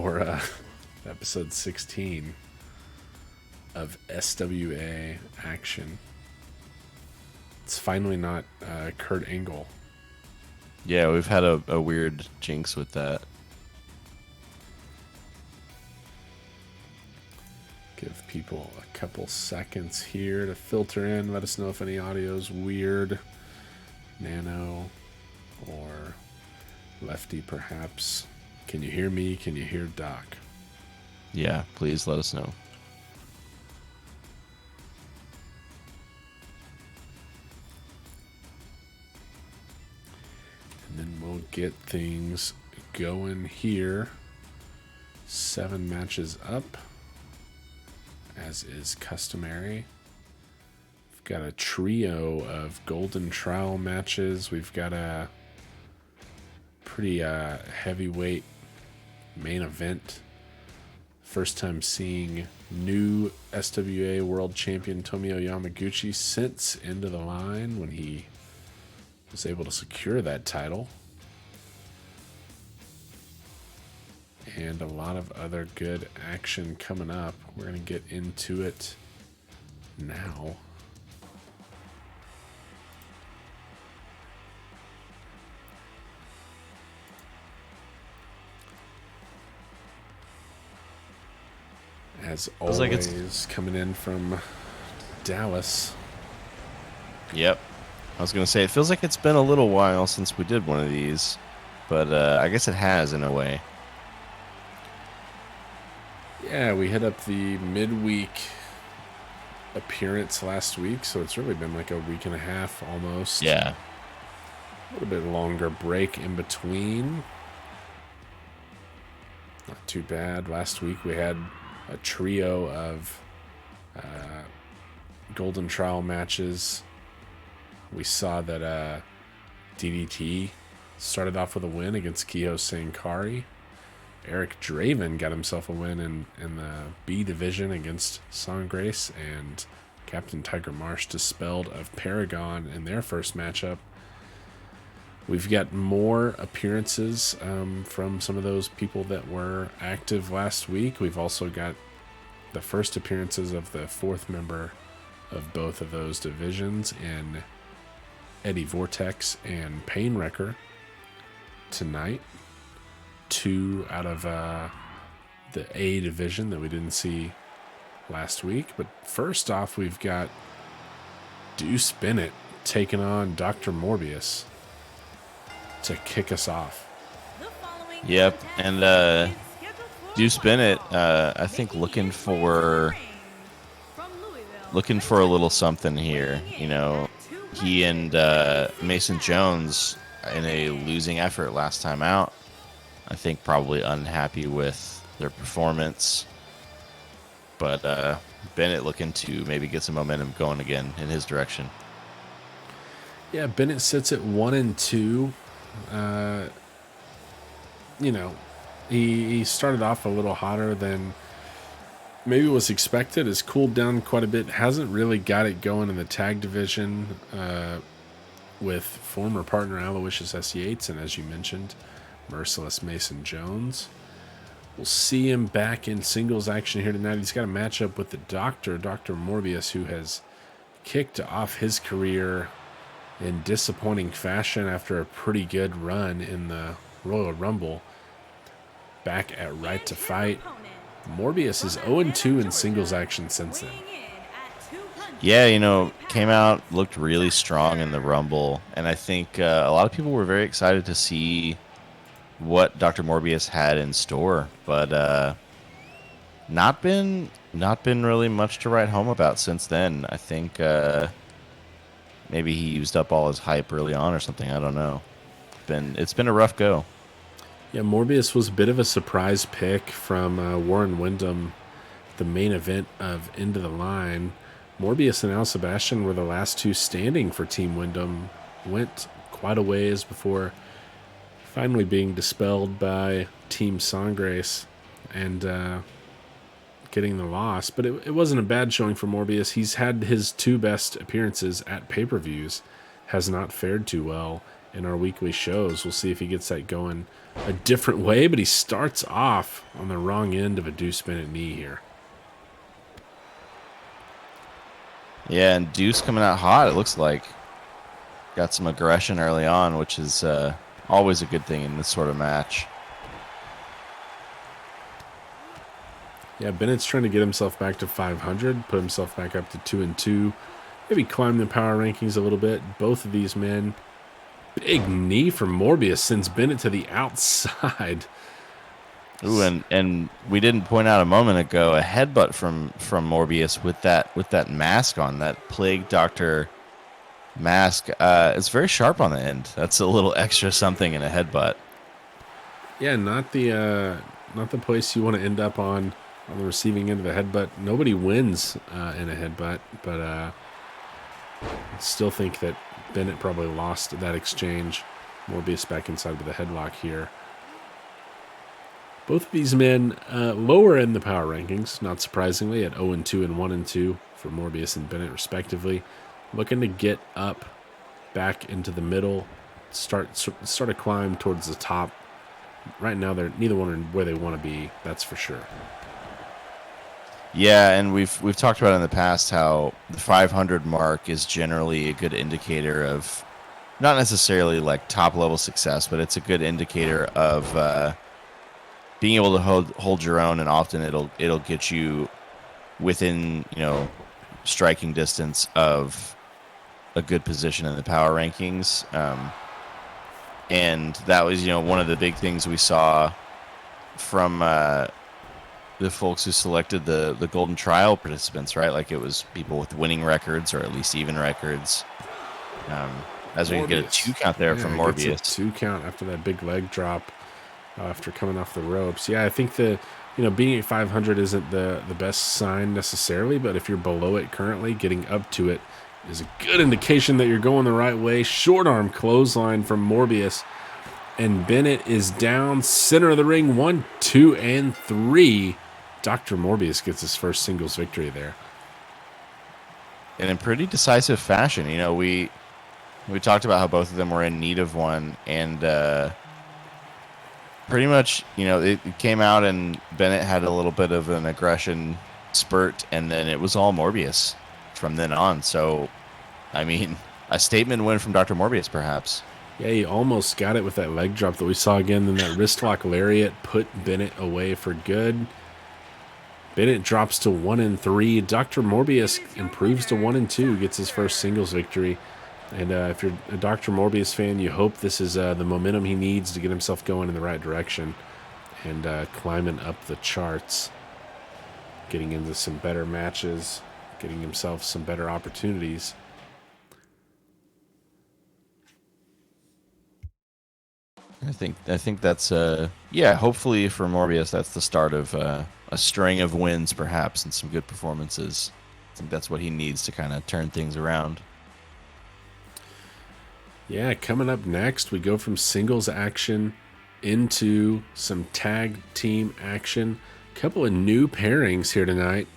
for episode 16 of SWA action. It's finally not Kurt Angle. Yeah, we've had a weird jinx with that. Give people a couple seconds here to filter in. Let us know if any audio's weird. Nano or Lefty, perhaps. Can you hear me? Can you hear Doc? Yeah, please let us know. And then we'll get things going here. 7 matches up, as is customary. We've got a trio of Golden Trial matches. We've got a pretty heavyweight main event. First time seeing new SWA World Champion Tomio Yamaguchi since End of the Line, when he was able to secure that title. And a lot of other good action coming up. We're going to get into it now. As always, like it's coming in from Dallas. Yep. I was going to say, it feels like it's been a little while since we did one of these, but I guess it has in a way. Yeah, we hit up the midweek appearance last week, so it's really been like a week and a half almost. Yeah. A little bit longer break in between. Not too bad. Last week we had a trio of Golden Trial matches. We saw that DDT started off with a win against Kiyo Sankari. Eric Draven got himself a win in the B division against Songgrace, and Captain Tiger Marsh dispelled of Paragon in their first matchup. We've got more appearances from some of those people that were active last week. We've also got the first appearances of the 4th member of both of those divisions in Eddie VORTEX and Pain Wrecker tonight. 2 out of the A division that we didn't see last week. But first off, we've got Deuce Bennett taking on Dr. Morbius to kick us off. Yep, and Deuce Bennett, I think looking for a little something here. You know, he and Mason Jones in a losing effort last time out. I think probably unhappy with their performance, but Bennett looking to maybe get some momentum going again in his direction. Yeah, Bennett sits at 1-2. You know, he started off a little hotter than maybe was expected. Has cooled down quite a bit. Hasn't really got it going in the tag division with former partner Aloysius S. Yates, and as you mentioned, Merciless Mason Jones. We'll see him back in singles action here tonight. He's got a matchup with the Dr. Morbius, who has kicked off his career in disappointing fashion after a pretty good run in the Royal Rumble. Back at Right to Fight. Morbius is 0-2 in singles action since then. Yeah, you know, came out, looked really strong in the Rumble, and I think a lot of people were very excited to see what Dr. Morbius had in store, but not been really much to write home about since then. I think maybe he used up all his hype early on or something. I don't know. It's been a rough go. Yeah, Morbius was a bit of a surprise pick from Warren Windham, the main event of End of the Line. Morbius and Al Sebastian were the last 2 standing for Team Windham. Went quite a ways before finally being dispelled by Team Songgrace and getting the loss. But it wasn't a bad showing for Morbius. He's had his 2 best appearances at pay-per-views, has not fared too well, in our weekly shows. We'll see if he gets that going a different way, but he starts off on the wrong end of a DEUCE Bennett knee here. Yeah, and DEUCE coming out hot, it looks like. Got some aggression early on, which is always a good thing in this sort of match. Yeah, Bennett's trying to get himself back to 500, put himself back up to 2-2, maybe climb the power rankings a little bit. Both of these men. Big knee from Morbius sends Bennett to the outside. Ooh, and we didn't point out a moment ago a headbutt from Morbius with that mask on, that Plague Doctor mask. It's very sharp on the end. That's a little extra something in a headbutt. Yeah, not the place you want to end up on the receiving end of a headbutt. Nobody wins in a headbutt, but I still think that Bennett probably lost that exchange. Morbius back inside with a headlock here. Both of these men lower in the power rankings, not surprisingly, at 0-2 and 1-2 for Morbius and Bennett respectively. Looking to get up back into the middle, start a climb towards the top. Right now, they're neither one are where they want to be. That's for sure. Yeah, and we've talked about in the past how the 500 mark is generally a good indicator of, not necessarily like top level success, but it's a good indicator of being able to hold your own, and often it'll get you within, you know, striking distance of a good position in the power rankings. And that was, you know, one of the big things we saw from the folks who selected the Golden Trial participants, right? Like, it was people with winning records, or at least even records. As we get a 2 count there from Morbius. 2 count after that big leg drop after coming off the ropes. Yeah, I think being at 500 isn't the best sign necessarily, but if you're below it currently, getting up to it is a good indication that you're going the right way. Short arm clothesline from Morbius. And Bennett is down center of the ring. 1, 2, and 3. Dr. Morbius gets his first singles victory there. And in pretty decisive fashion. You know, we talked about how both of them were in need of one. And pretty much, you know, it came out and Bennett had a little bit of an aggression spurt. And then it was all Morbius from then on. So, I mean, a statement win from Dr. Morbius, perhaps. Yeah, he almost got it with that leg drop that we saw again. Then that wrist lock lariat put Bennett away for good. Bennett drops to 1-3. Dr. Morbius improves to 1-2, gets his first singles victory. And if you're a Dr. Morbius fan, you hope this is the momentum he needs to get himself going in the right direction and climbing up the charts, getting into some better matches, getting himself some better opportunities. I think that's hopefully for Morbius that's the start of a string of wins, perhaps, and some good performances. I think that's what he needs to kind of turn things around. Yeah, coming up next, we go from singles action into some tag team action. A couple of new pairings here tonight.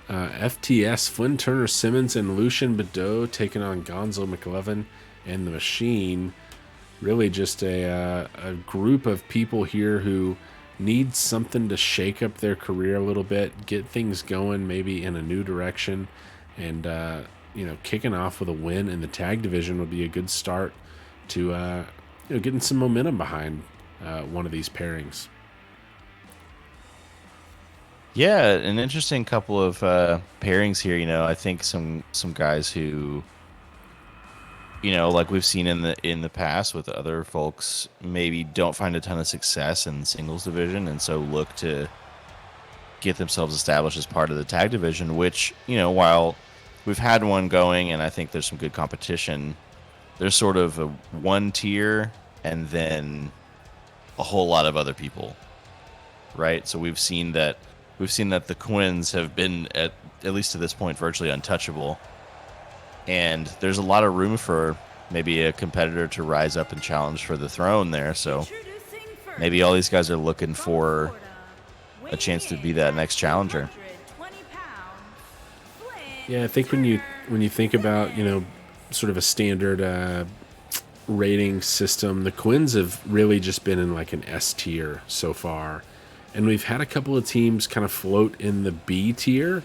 FTS, Flynn Turner Simmons and Lucian Bedeau taking on Gonzo McLovin and the Machine. Really just a group of people here who need something to shake up their career a little bit, get things going maybe in a new direction, and kicking off with a win in the tag division would be a good start to getting some momentum behind one of these pairings. Yeah, an interesting couple of pairings here. You know, I think some guys who, you know, like we've seen in the past with other folks, maybe don't find a ton of success in the singles division, and so look to get themselves established as part of the tag division, which, you know, while we've had one going and I think there's some good competition, there's sort of a one tier and then a whole lot of other people, right? So we've seen that the Quins have been, at least to this point, virtually untouchable. And there's a lot of room for maybe a competitor to rise up and challenge for the throne there. So maybe all these guys are looking for a chance to be that next challenger. Yeah, I think when you think about, you know, sort of a standard rating system, the Quins have really just been in like an S tier so far. And we've had a couple of teams kind of float in the B tier,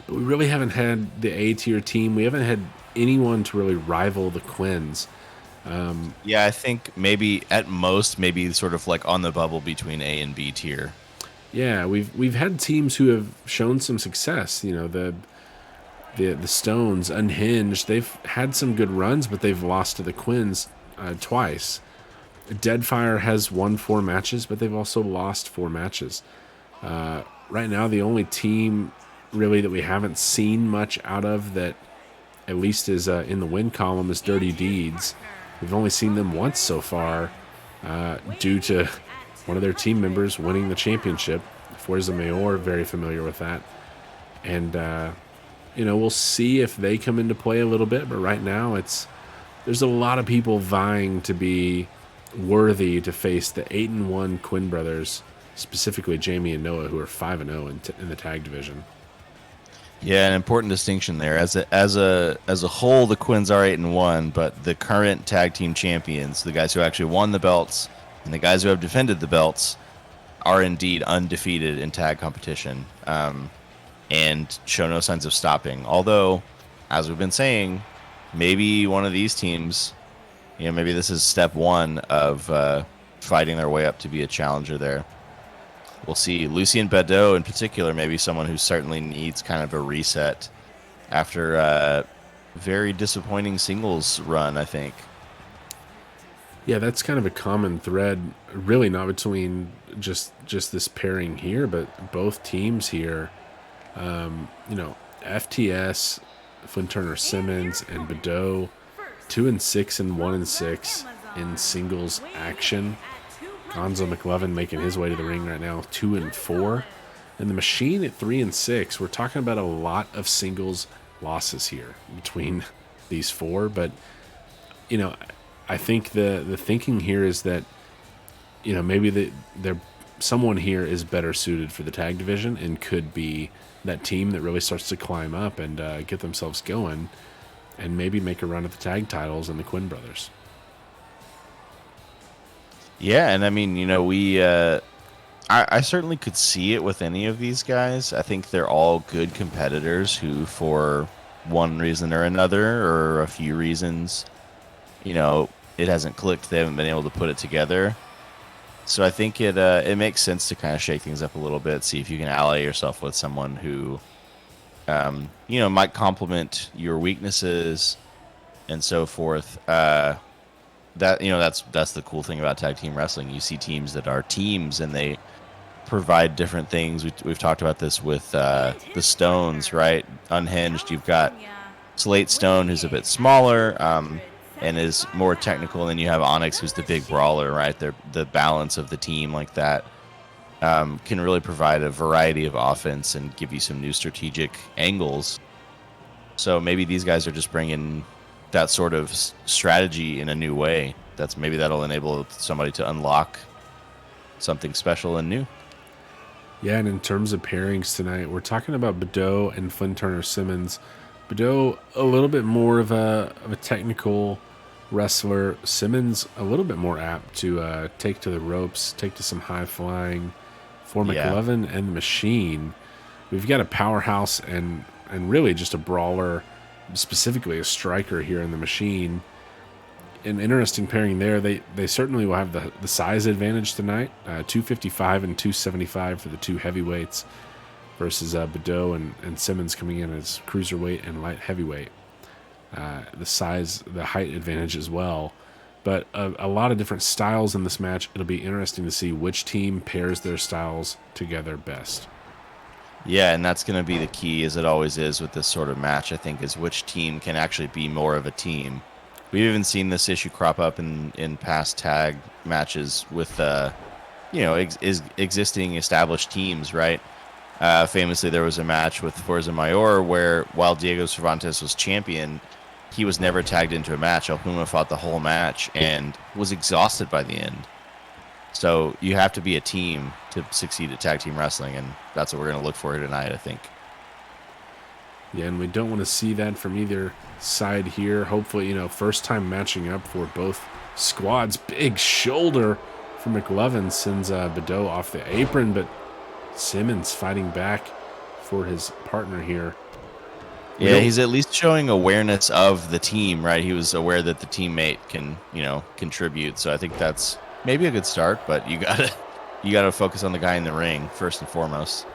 but we really haven't had the A tier team. We haven't had anyone to really rival the Quins. Yeah, I think maybe at most, maybe sort of like on the bubble between A and B tier. Yeah, we've had teams who have shown some success. You know, the Stones, Unhinged, they've had some good runs, but they've lost to the Quins twice. Deadfire has won 4 matches, but they've also lost 4 matches. Right now, the only team really that we haven't seen much out of that at least is in the win column is Dirty Deeds. We've only seen them once so far due to one of their team members winning the championship. Fuerza Mayor, very familiar with that. And, we'll see if they come into play a little bit, but right now there's a lot of people vying to be worthy to face the 8-1 Quinn brothers, specifically Jamie and Noah, who are 5-0 in the tag division. Yeah, an important distinction there. As a whole, the Quins are 8-1, but the current tag team champions, the guys who actually won the belts, and the guys who have defended the belts, are indeed undefeated in tag competition, and show no signs of stopping. Although, as we've been saying, maybe one of these teams, maybe this is step 1 of fighting their way up to be a challenger there. We'll see. Lucien Bedeau, in particular, maybe someone who certainly needs kind of a reset after a very disappointing singles run, I think. Yeah, that's kind of a common thread, really not between just this pairing here, but both teams here. FTS, Flynn Turner Simmons, and Bedeau, 2-6 and 1-6 in singles action. Gonzo McLovin making his way to the ring right now, 2-4. And the Machine at 3-6. We're talking about a lot of singles losses here between these 4. But, I think the thinking here is that, maybe someone here is better suited for the tag division and could be that team that really starts to climb up and get themselves going and maybe make a run at the tag titles in the Quinn brothers. Yeah, and I mean, I certainly could see it with any of these guys. I think they're all good competitors who, for one reason or another, or a few reasons, it hasn't clicked. They haven't been able to put it together. So I think it makes sense to kind of shake things up a little bit, see if you can ally yourself with someone who, might complement your weaknesses and so forth. That's the cool thing about tag team wrestling. You see teams that are teams and they provide different things. We've talked about this with the Stones, right? Unhinged, you've got Slate Stone, who's a bit smaller and is more technical, and then you have Onyx, who's the big brawler, right? The balance of the team like that can really provide a variety of offense and give you some new strategic angles. So maybe these guys are just bringing that sort of strategy in a new way. That'll enable somebody to unlock something special and new. Yeah, and in terms of pairings tonight, we're talking about Bedeau and Flynn Turner Simmons. Bedeau, a little bit more of a technical wrestler. Simmons, a little bit more apt to take to the ropes, take to some high flying. For McLovin and the Machine, we've got a powerhouse and really just a brawler, specifically a striker here in the Machine. An interesting pairing there. They certainly will have the size advantage tonight. 255 and 275 for the 2 heavyweights versus Bedeau and Simmons coming in as cruiserweight and light heavyweight. The height advantage as well. But a lot of different styles in this match. It'll be interesting to see which team pairs their styles together best. Yeah, and that's going to be the key, as it always is with this sort of match, I think, is which team can actually be more of a team. We've even seen this issue crop up in past tag matches with, existing established teams, right? Famously, there was a match with Fuerza Mayor where, while Diego Cervantes was champion, he was never tagged into a match. El Puma fought the whole match and was exhausted by the end. So you have to be a team to succeed at tag team wrestling, and that's what we're going to look for here tonight, I think. Yeah, and we don't want to see that from either side here. Hopefully, first time matching up for both squads. Big shoulder for McLovin sends Bedeau off the apron, but Simmons fighting back for his partner here. Yeah, he's at least showing awareness of the team, right? He was aware that the teammate can, contribute. So I think that's maybe a good start, but you gotta focus on the guy in the ring first and foremost.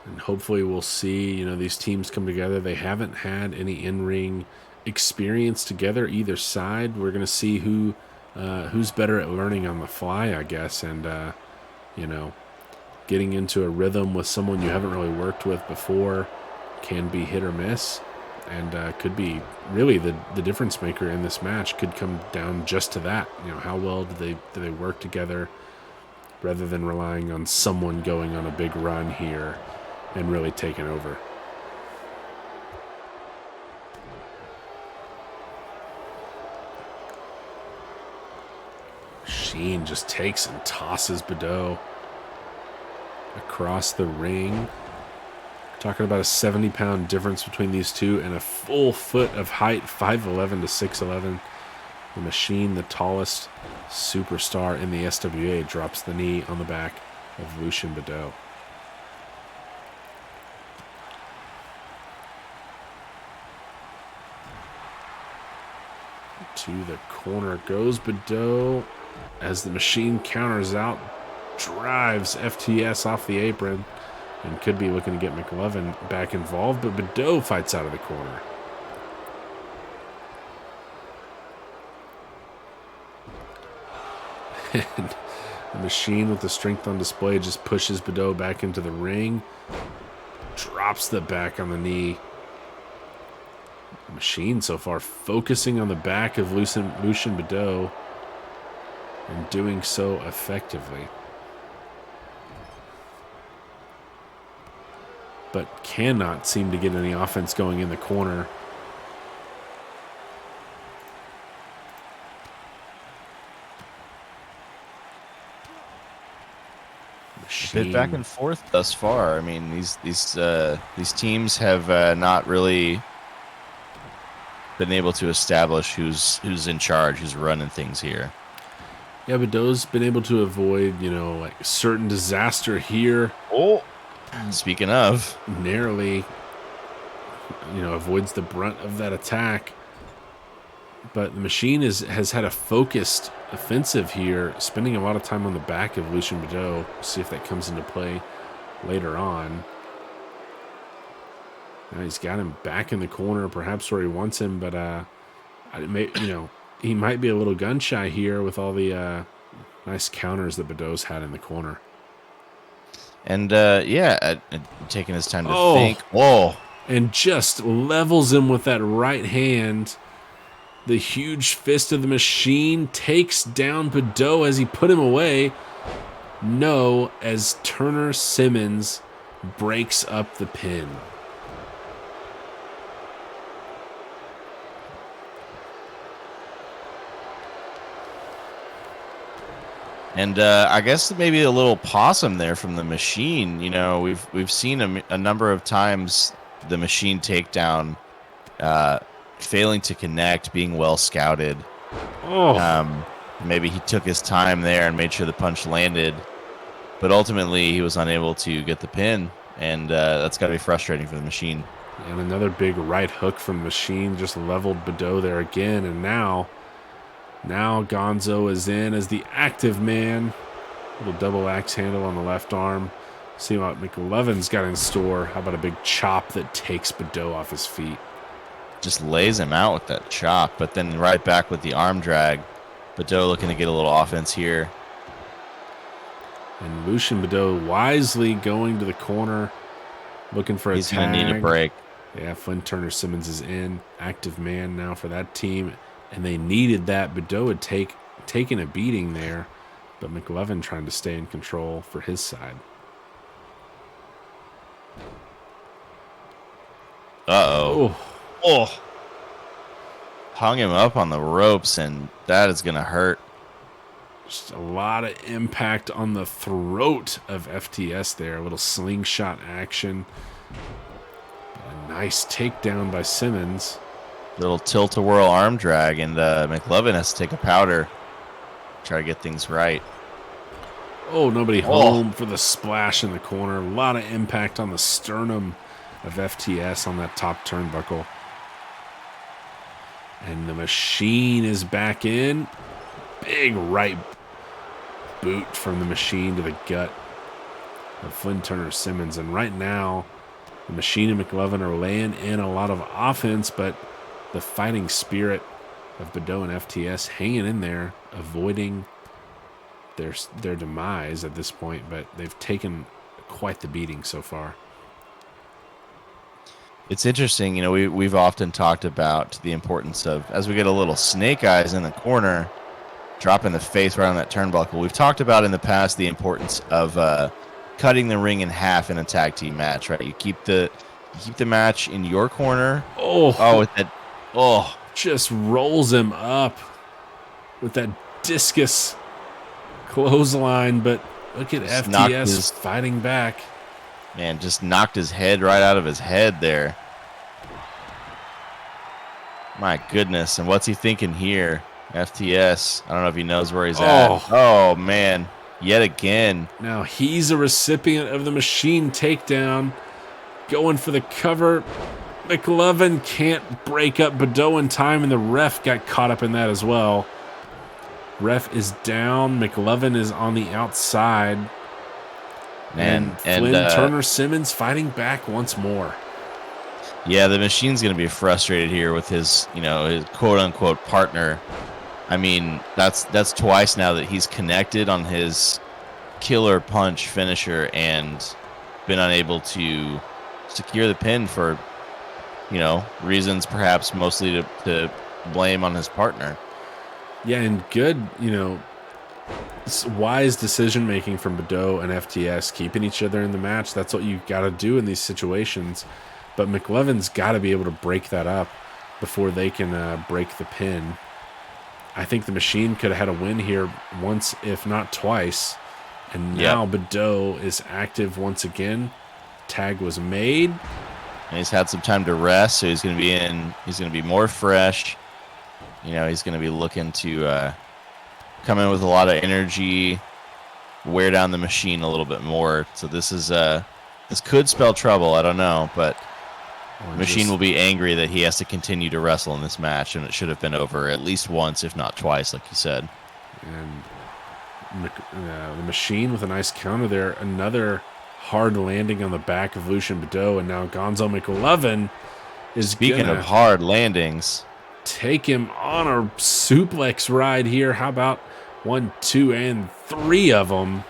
And hopefully we'll see, these teams come together. They haven't had any in-ring experience together either side. We're going to see who's better at learning on the fly, I guess, and getting into a rhythm with someone you haven't really worked with before can be hit or miss, and could be really the difference maker in this match. Could come down just to that. How well do they work together, rather than relying on someone going on a big run here and really taking over. Sheen just takes and tosses Bedeau across the ring. Talking about a 70-pound difference between these two and a full foot of height, 5'11 to 6'11. The Machine, the tallest superstar in the SWA, drops the knee on the back of Lucien Bedeau. To the corner goes Bedeau as the Machine counters out, drives FTS off the apron, and could be looking to get McLovin back involved, but Bedeau fights out of the corner. And the Machine, with the strength on display, just pushes Bedeau back into the ring, drops the back on the knee. Machine so far focusing on the back of Lucien Bedeau and doing so effectively, but cannot seem to get any offense going in the corner. A bit back and forth thus far. I mean, these teams have not really been able to establish who's in charge, who's running things here. Yeah, Bedeau's been able to avoid, like certain disaster here. Oh, speaking of, narrowly, avoids the brunt of that attack. But the Machine has had a focused offensive here, spending a lot of time on the back of Lucien Bedeau. See if that comes into play later on. Now he's got him back in the corner, perhaps where he wants him, but he might be a little gun shy here with all the nice counters that Bedeau's had in the corner. And taking his time to think. Whoa! And just levels him with that right hand. The huge fist of the Machine takes down Bedeau as he put him away. No, as Turner Simmons breaks up the pin. And I guess maybe a little possum there from the Machine. We've seen a number of times the Machine takedown failing to connect, being well scouted. Maybe he took his time there and made sure the punch landed, but ultimately he was unable to get the pin, and that's got to be frustrating for the Machine. And another big right hook from the Machine just leveled Bedeau there again, and now Gonzo is in as the active man. Little double axe handle on the left arm. See what McLovin's got in store. How about a big chop that takes Bedeau off his feet? Just lays him out with that chop, but then right back with the arm drag. Bedeau looking to get a little offense here. And Lucien Bedeau wisely going to the corner, looking for a tag. He's going to need a break. Yeah, Flynn Turner Simmons is in. Active man now for that team. And they needed that. Bedeau had taken a beating there, but McLovin trying to stay in control for his side. Uh-oh. Oh. Hung him up on the ropes, and that is going to hurt. Just a lot of impact on the throat of FTS there. A little slingshot action. A nice takedown by Simmons. Little tilt-a-whirl arm drag, and McLovin has to take a powder. Try to get things right. Oh, nobody home for the splash in the corner. A lot of impact on the sternum of FTS on that top turnbuckle. And the Machine is back in. Big right boot from the Machine to the gut of Flynn Turner Simmons. And right now, the Machine and McLovin are laying in a lot of offense, but the fighting spirit of Badeau and FTS hanging in there, avoiding their demise at this point, but they've taken quite the beating so far. It's interesting, you know, we've often talked about the importance of, as we get a little snake eyes in the corner, dropping the face right on that turnbuckle. We've talked about in the past the importance of cutting the ring in half in a tag team match, right? You keep the match in your corner. With that. Just rolls him up with that discus clothesline, but look at just FTS fighting back. Man, just knocked his head right out of his head there. My goodness, and what's he thinking here? FTS, I don't know if he knows where he's at. Oh, man, yet again. Now he's a recipient of the Machine takedown. Going for the cover. McLovin can't break up Badeau in time, and the ref got caught up in that as well. Ref is down. McLovin is on the outside. And Flynn Turner Simmons fighting back once more. Yeah, the Machine's going to be frustrated here with his, his quote-unquote partner. I mean, that's twice now that he's connected on his killer punch finisher and been unable to secure the pin for, reasons perhaps mostly to blame on his partner. Yeah, and good, wise decision making from Badeau and FTS, keeping each other in the match. That's what you got to do in these situations. But McLovin's got to be able to break that up before they can break the pin. I think the Machine could have had a win here once, if not twice. And now Badeau is active once again. Tag was made. And he's had some time to rest, so he's going to be in. He's going to be more fresh. He's going to be looking to come in with a lot of energy, wear down the Machine a little bit more. So this could spell trouble. I don't know, but the Machine will be angry that he has to continue to wrestle in this match, and it should have been over at least once, if not twice, like you said. And the Machine with a nice counter there. Another hard landing on the back of Lucian Badeau, and now Gonzo McLovin is speaking of hard landings. Take him on a suplex ride here. How about 1, 2, and 3 of them?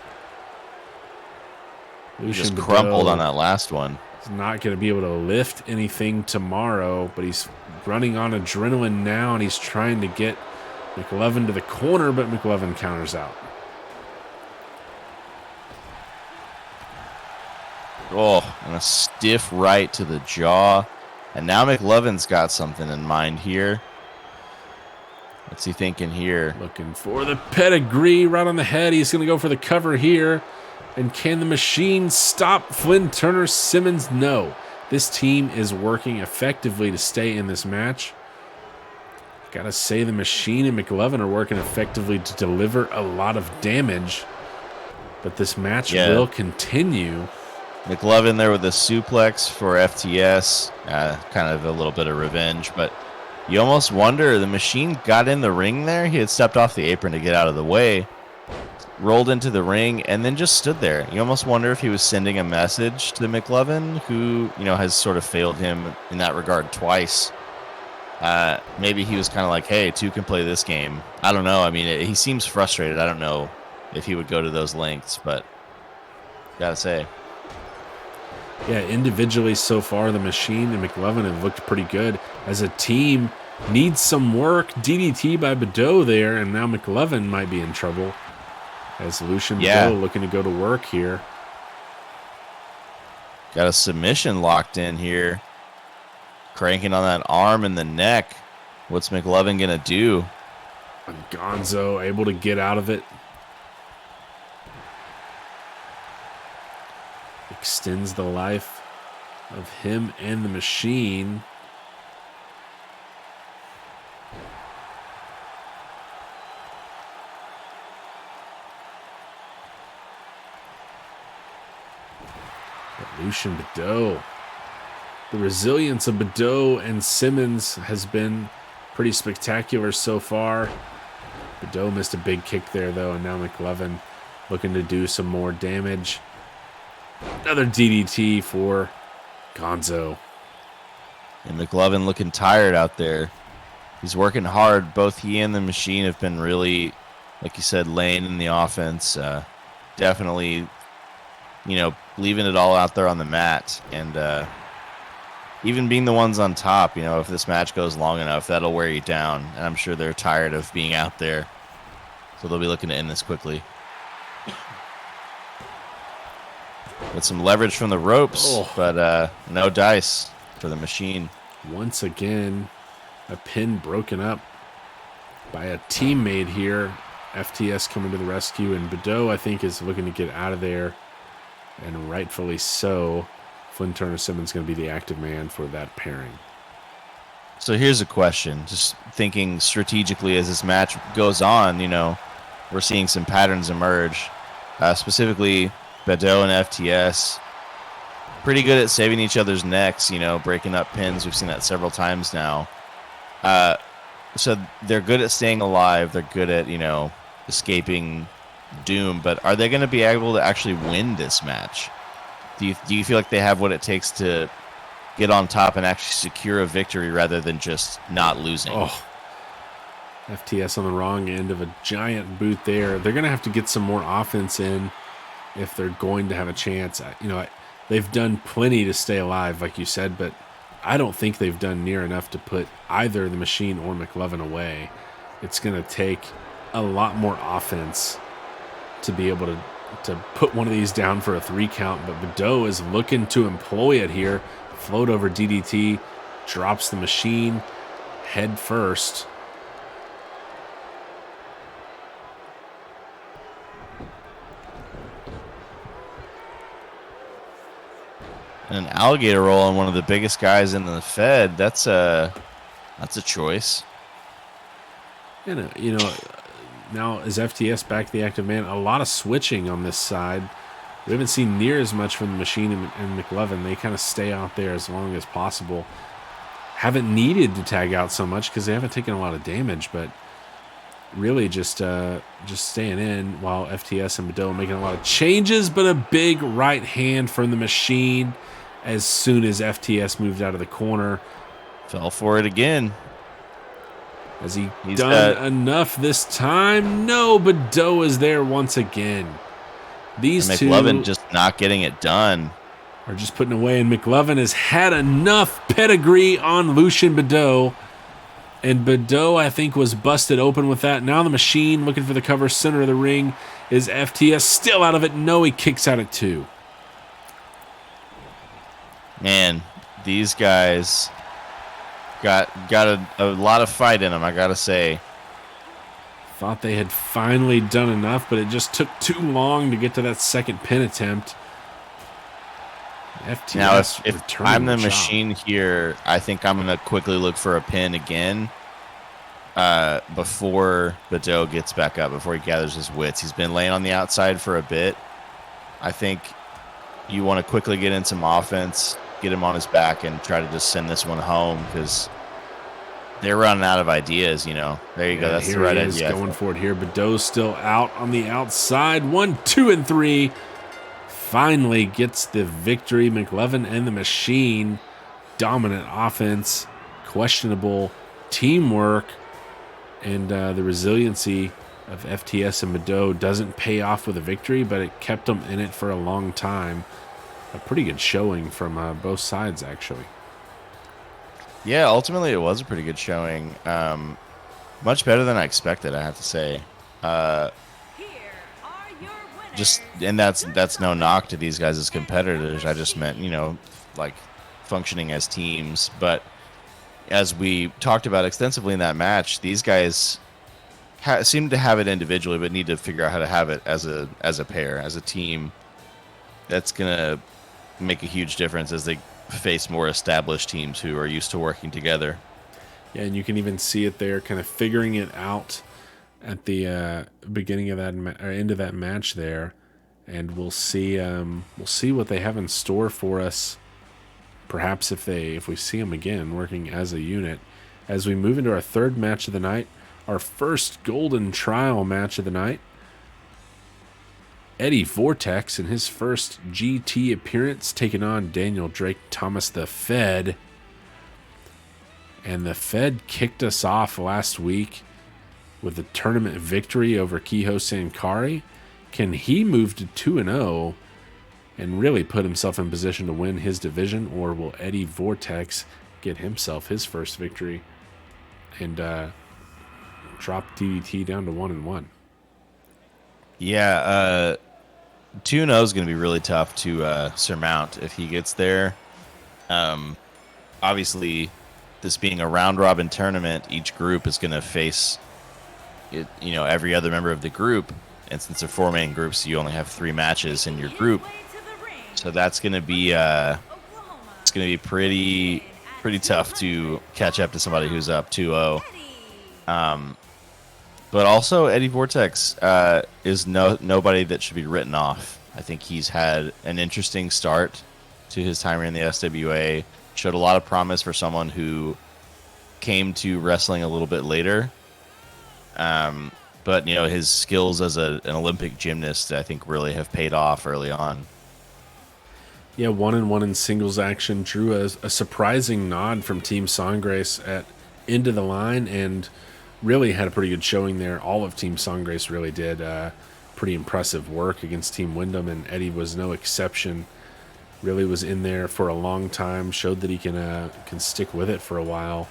He just crumpled on that last one. He's not going to be able to lift anything tomorrow, but he's running on adrenaline now, and he's trying to get McLovin to the corner, but McLovin counters out. And a stiff right to the jaw. And now McLovin's got something in mind here. What's he thinking here? Looking for the pedigree right on the head. He's going to go for the cover here. And can the Machine stop Flynn Turner Simmons? No. This team is working effectively to stay in this match. Gotta say the Machine and McLovin are working effectively to deliver a lot of damage. But this match will continue. McLovin there with a suplex for FTS. Kind of a little bit of revenge, but you almost wonder, the Machine got in the ring there. He had stepped off the apron to get out of the way, rolled into the ring, and then just stood there. You almost wonder if he was sending a message to McLovin, who, has sort of failed him in that regard twice. Maybe he was kind of like, hey, two can play this game. I don't know. I mean, he seems frustrated. I don't know if he would go to those lengths, but gotta say. Yeah, individually so far, the Machine and McLovin have looked pretty good. As a team, needs some work. DDT by Badeau there, and now McLovin might be in trouble. As Lucian Badeau looking to go to work here. Got a submission locked in here. Cranking on that arm and the neck. What's McLovin going to do? And Gonzo able to get out of it. extends the life of him and the machine. But Lucian Bedeau. The resilience of Bedeau and Simmons has been pretty spectacular so far. Bedeau missed a big kick there, though, and now McLovin looking to do some more damage. Another DDT for Gonzo. And McLovin looking tired out there. He's working hard. Both he and the machine have been really, like you said, laying in the offense. Definitely, leaving it all out there on the mat. And even being the ones on top, if this match goes long enough, that'll wear you down. And I'm sure they're tired of being out there. So they'll be looking to end this quickly. With some leverage from the ropes, but no dice for the machine. Once again, a pin broken up by a teammate here. FTS coming to the rescue, and Bedeau, I think, is looking to get out of there, and rightfully so. Flynn Turner Simmons going to be the active man for that pairing. So here's a question. Just thinking strategically as this match goes on, we're seeing some patterns emerge. Specifically, Bedeau and FTS, pretty good at saving each other's necks, breaking up pins. We've seen that several times now. So they're good at staying alive. They're good at, escaping doom. But are they going to be able to actually win this match? Do you feel like they have what it takes to get on top and actually secure a victory rather than just not losing? FTS on the wrong end of a giant boot there. They're going to have to get some more offense in if they're going to have a chance. They've done plenty to stay alive, like you said, but I don't think they've done near enough to put either the machine or McLovin away. It's going to take a lot more offense to be able to put one of these down for a 3 count, but Bedeau is looking to employ it here. Float over DDT, drops the machine head first. And an alligator roll on one of the biggest guys in the Fed, that's a choice. And now as FTS back the active man, a lot of switching on this side. We haven't seen near as much from the machine and McLovin. They kind of stay out there as long as possible. Haven't needed to tag out so much because they haven't taken a lot of damage, but really just staying in while FTS and Bedeau making a lot of changes, but a big right hand from the machine as soon as FTS moved out of the corner. Fell for it again. Has he done enough this time? No, Bedeau is there once again. These two McLovin just not getting it done. Are just putting away, and McLovin has had enough pedigree on Lucian Bedeau. And Bedeau, I think, was busted open with that. Now the machine looking for the cover, center of the ring. Is FTS still out of it? No, he kicks out at 2. Man, these guys got a lot of fight in them, I gotta say. Thought they had finally done enough, but it just took too long to get to that second pin attempt. FTS now, if I'm the machine here, I think I'm going to quickly look for a pin again before Bedeau gets back up, before he gathers his wits. He's been laying on the outside for a bit. I think you want to quickly get in some offense, get him on his back, and try to just send this one home because they're running out of ideas, There you go. That's the right idea. Going for it here. Bedeau's still out on the outside. 1, 2, and 3. Finally gets the victory. McLovin and the machine. Dominant offense. Questionable teamwork. And the resiliency of FTS and Bedeau doesn't pay off with a victory, but it kept them in it for a long time. A pretty good showing from both sides, actually. Yeah, ultimately it was a pretty good showing. Much better than I expected, I have to say. And that's no knock to these guys as competitors. I just meant, like functioning as teams. But as we talked about extensively in that match, these guys seem to have it individually, but need to figure out how to have it as a pair, as a team that's gonna make a huge difference as they face more established teams who are used to working together. Yeah, and you can even see it there, kind of figuring it out at the beginning of that or end of that match there, and we'll see what they have in store for us. Perhaps if we see them again working as a unit, as we move into our third match of the night, our first Golden Trial match of the night. Eddie VORTEX in his first GT appearance, taking on Daniel Drake Thomas, the Fed. And the Fed kicked us off last week with a tournament victory over Kiho Sankari. Can he move to 2-0 and really put himself in position to win his division, or will Eddie VORTEX get himself his first victory and drop DDT down to 1-1? Yeah, 2-0 is going to be really tough to surmount if he gets there. Obviously, this being a round-robin tournament, each group is going to face every other member of the group. And since they're 4 main groups, you only have 3 matches in your group. So that's going to be it's going to be pretty tough to catch up to somebody who's up 2-0. But also, Eddie VORTEX is nobody that should be written off. I think he's had an interesting start to his time here in the SWA. Showed a lot of promise for someone who came to wrestling a little bit later. But his skills as an Olympic gymnast, I think, really have paid off early on. Yeah, 1-1 in singles action. Drew a surprising nod from Team Songgrace at Into the Line, and really had a pretty good showing there. All of Team Songgrace really did pretty impressive work against Team Wyndham, and Eddie was no exception. Really was in there for a long time. Showed that he can stick with it for a while.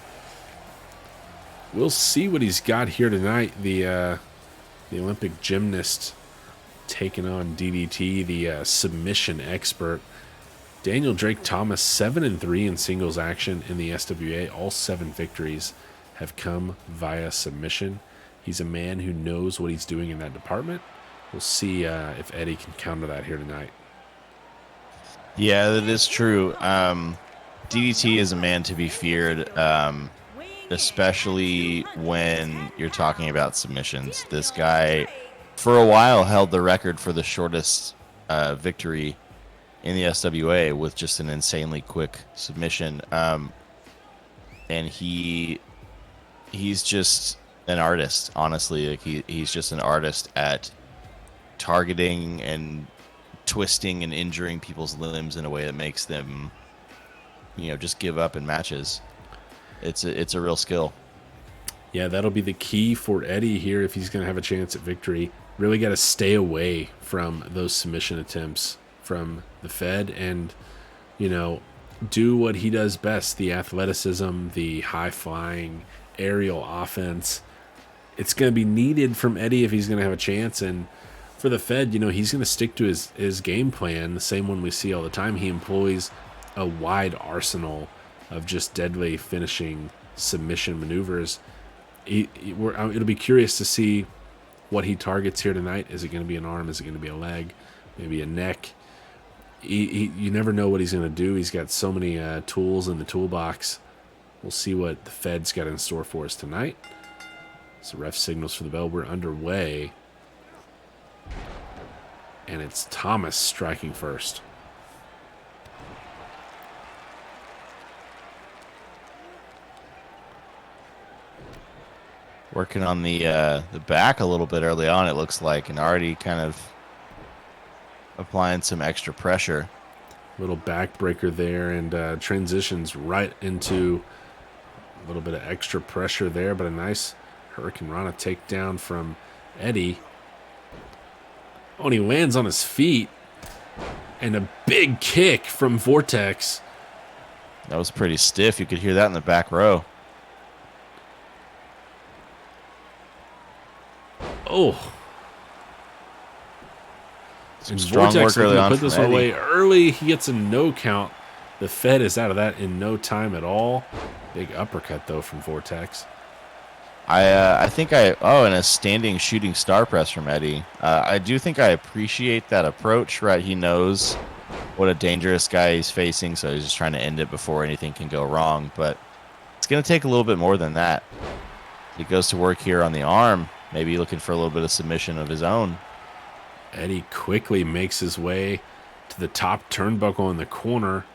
We'll see what he's got here tonight. The Olympic gymnast taking on DDT, the submission expert. Daniel Drake Thomas, 7-3 in singles action in the SWA. All 7 victories have come via submission. He's a man who knows what he's doing in that department. We'll see if Eddie can counter that here tonight. Yeah, that is true. DDT is a man to be feared, especially when you're talking about submissions. This guy, for a while, held the record for the shortest victory in the SWA with just an insanely quick submission. And he's just an artist, honestly. Like he's just an artist at targeting and twisting and injuring people's limbs in a way that makes them, just give up in matches. It's a real skill. Yeah, that'll be the key for Eddie here if he's going to have a chance at victory. Really got to stay away from those submission attempts from the Fed and, do what he does best, the athleticism, the high-flying aerial offense. It's going to be needed from Eddie if he's going to have a chance. And for the Fed, he's going to stick to his game plan, the same one we see all the time. He employs a wide arsenal of just deadly finishing submission maneuvers. It'll be curious to see what he targets here tonight. Is it going to be an arm? Is it going to be a leg? Maybe a neck? You never know what he's going to do. He's got so many tools in the toolbox. We'll see what the Fed's got in store for us tonight. So ref signals for the bell. We're underway. And it's Thomas striking first. Working on the back a little bit early on, it looks like, and already kind of applying some extra pressure. Little backbreaker there, and transitions right into a little bit of extra pressure there, but a nice Hurricane Rana takedown from Eddie. Oh, and he lands on his feet, and a big kick from VORTEX. That was pretty stiff. You could hear that in the back row. Oh. Some strong work early on. Put this one away early. He gets a no count. The Fed is out of that in no time at all. Big uppercut, though, from VORTEX. I think and a standing shooting star press from Eddie. I do think I appreciate that approach, right? He knows what a dangerous guy he's facing, so he's just trying to end it before anything can go wrong. But it's going to take a little bit more than that. He goes to work here on the arm, maybe looking for a little bit of submission of his own. Eddie quickly makes his way to the top turnbuckle in the corner.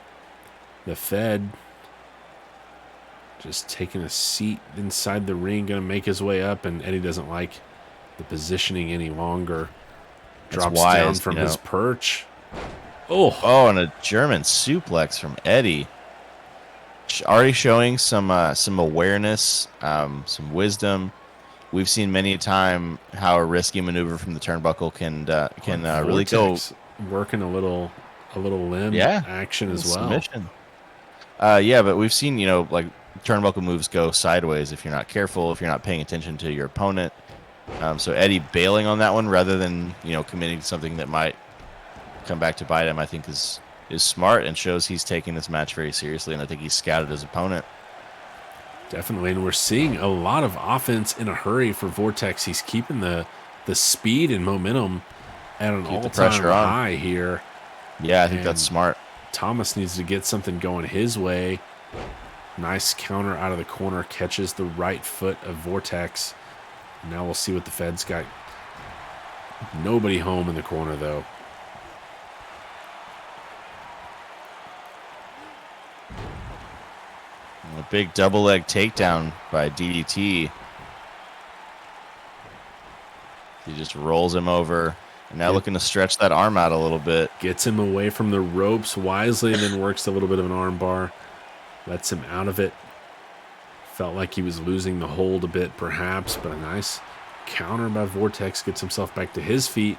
The Fed just taking a seat inside the ring, going to make his way up, and Eddie doesn't like the positioning any longer. Drops down from his perch. Oh, and a German suplex from Eddie. Already showing some awareness, some wisdom. We've seen many a time how a risky maneuver from the turnbuckle can really go. Working a little limb action as well. Submission. Yeah, but we've seen, like turnbuckle moves go sideways if you're not careful, if you're not paying attention to your opponent. So Eddie bailing on that one rather than, committing to something that might come back to bite him, I think is smart and shows he's taking this match very seriously, and I think he's scouted his opponent. Definitely, and we're seeing a lot of offense in a hurry for Vortex. He's keeping the speed and momentum at an all-time high here. Yeah, I think that's smart. Thomas needs to get something going his way. Nice counter out of the corner, catches the right foot of Vortex. Now we'll see what the Fed's got. Nobody home in the corner, though. A big double leg takedown by DDT. He just rolls him over. And now looking to stretch that arm out a little bit. Gets him away from the ropes wisely and then works a little bit of an arm bar. Lets him out of it. Felt like he was losing the hold a bit perhaps, but a nice counter by Vortex gets himself back to his feet.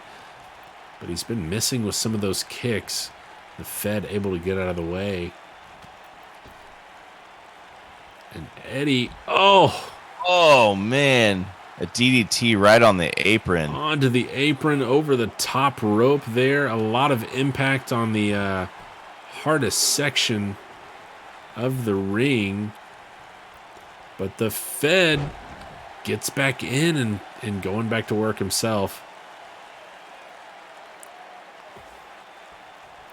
But he's been missing with some of those kicks. The Fed able to get out of the way. And Eddie, oh man. A DDT right on the apron. Onto the apron, over the top rope there. A lot of impact on the hardest section of the ring. But the Fed gets back in and going back to work himself.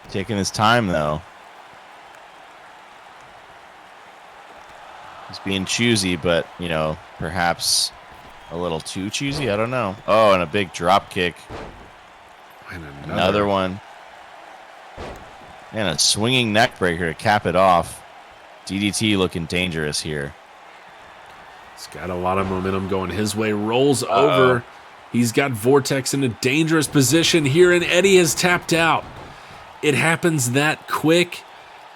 Taking his time, though. He's being choosy, but, perhaps a little too choosy. I don't know. Oh, and a big drop kick. And another one. And a swinging neck breaker to cap it off. DDT looking dangerous here. He's got a lot of momentum going his way. Rolls over. He's got Vortex in a dangerous position here, and Eddie has tapped out. It happens that quick.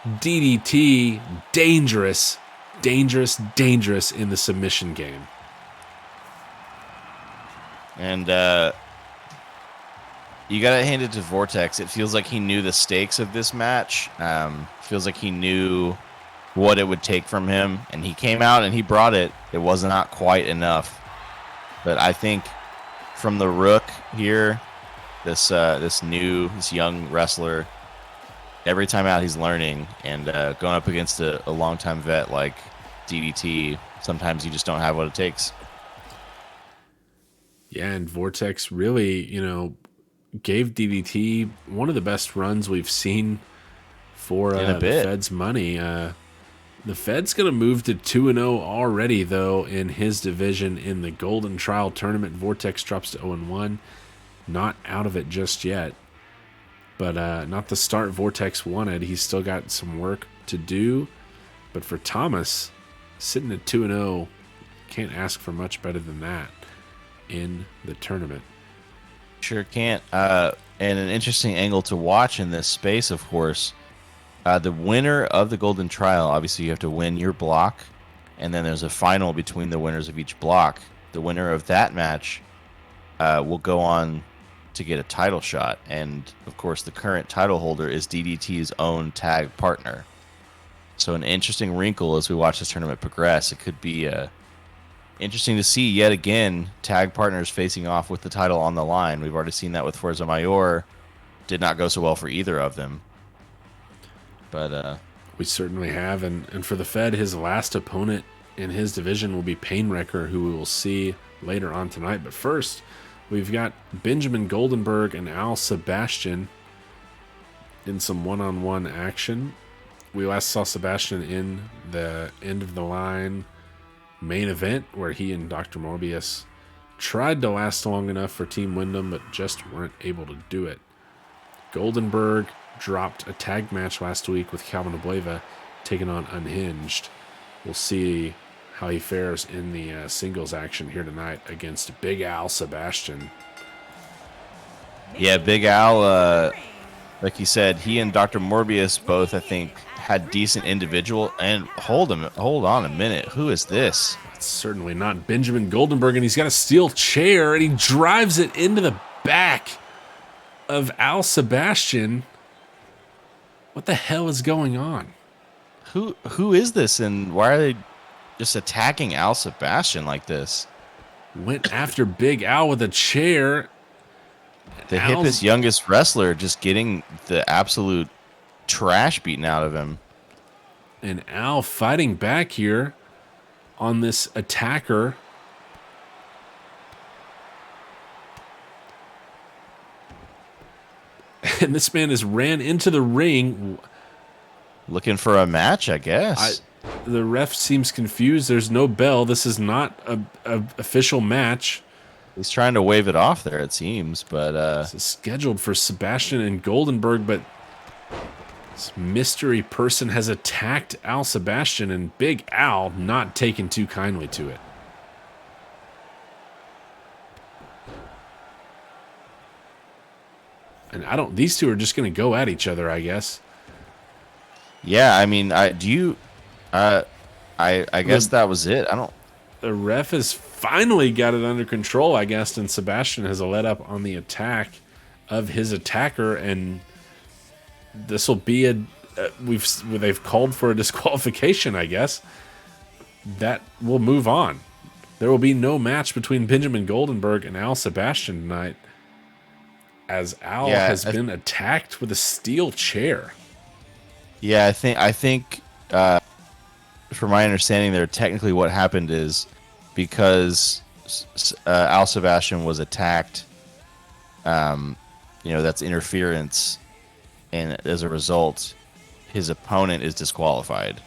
DDT, dangerous, dangerous, dangerous in the submission game. And you got to hand it to Vortex. It feels like he knew the stakes of this match. Feels like he knew what it would take from him, and he came out and he brought it. It was not quite enough, but I think from the Rook here, this young wrestler, every time out he's learning, and going up against a longtime vet like DDT, sometimes you just don't have what it takes. Yeah, and Vortex really, gave DDT one of the best runs we've seen for the Fed's money. The Fed's going to move to 2-0 already, though, in his division in the Golden Trial Tournament. Vortex drops to 0-1. Not out of it just yet. But not the start Vortex wanted. He's still got some work to do. But for Thomas, sitting at 2-0, can't ask for much better than that in the tournament. Sure can't. And an interesting angle to watch in this space, of course. The winner of the Golden Trial, obviously you have to win your block, and then there's a final between the winners of each block. The winner of that match will go on to get a title shot, and of course the current title holder is DDT's own tag partner. So an interesting wrinkle as we watch this tournament progress. It could be interesting to see yet again tag partners facing off with the title on the line. We've already seen that with Fuerza Mayor. Did not go so well for either of them. But we certainly have, and for the Fed, his last opponent in his division will be Painwrecker, who we will see later on tonight. But first, we've got Benjamin Goldenberg and Al Sebastian in some one-on-one action. We last saw Sebastian in the end of the line main event where he and Dr. Morbius tried to last long enough for Team Wyndham, but just weren't able to do it. Goldenberg dropped a tag match last week with Calvin Ableva taking on Unhinged. We'll see how he fares in the singles action here tonight against Big Al Sebastian. Yeah, Big Al, like you said, he and Dr. Morbius both, I think, had decent individual. And hold on a minute. Who is this? It's certainly not Benjamin Goldenberg, and he's got a steel chair, and he drives it into the back of Al Sebastian. What the hell is going on? Who is this, and why are they just attacking Al Sebastian like this? Went after Big Al with a chair. The hippest, youngest wrestler just getting the absolute trash beaten out of him. And Al fighting back here on this attacker. And this man has ran into the ring. Looking for a match, I guess. The ref seems confused. There's no bell. This is not a official match. He's trying to wave it off there, it seems, but this is scheduled for Sebastian and Goldenberg, but this mystery person has attacked Al Sebastian, and Big Al not taken too kindly to it. And these two are just going to go at each other, I guess. Yeah, I mean, I guess that was it. The ref has finally got it under control, I guess, and Sebastian has let up on the attack of his attacker, and this will be they've called for a disqualification, I guess. That will move on. There will be no match between Benjamin Goldenberg and Al Sebastian tonight, as Al has been attacked with a steel chair. Yeah, I think from my understanding there, technically what happened is because Al Sebastian was attacked, that's interference, and as a result, his opponent is disqualified,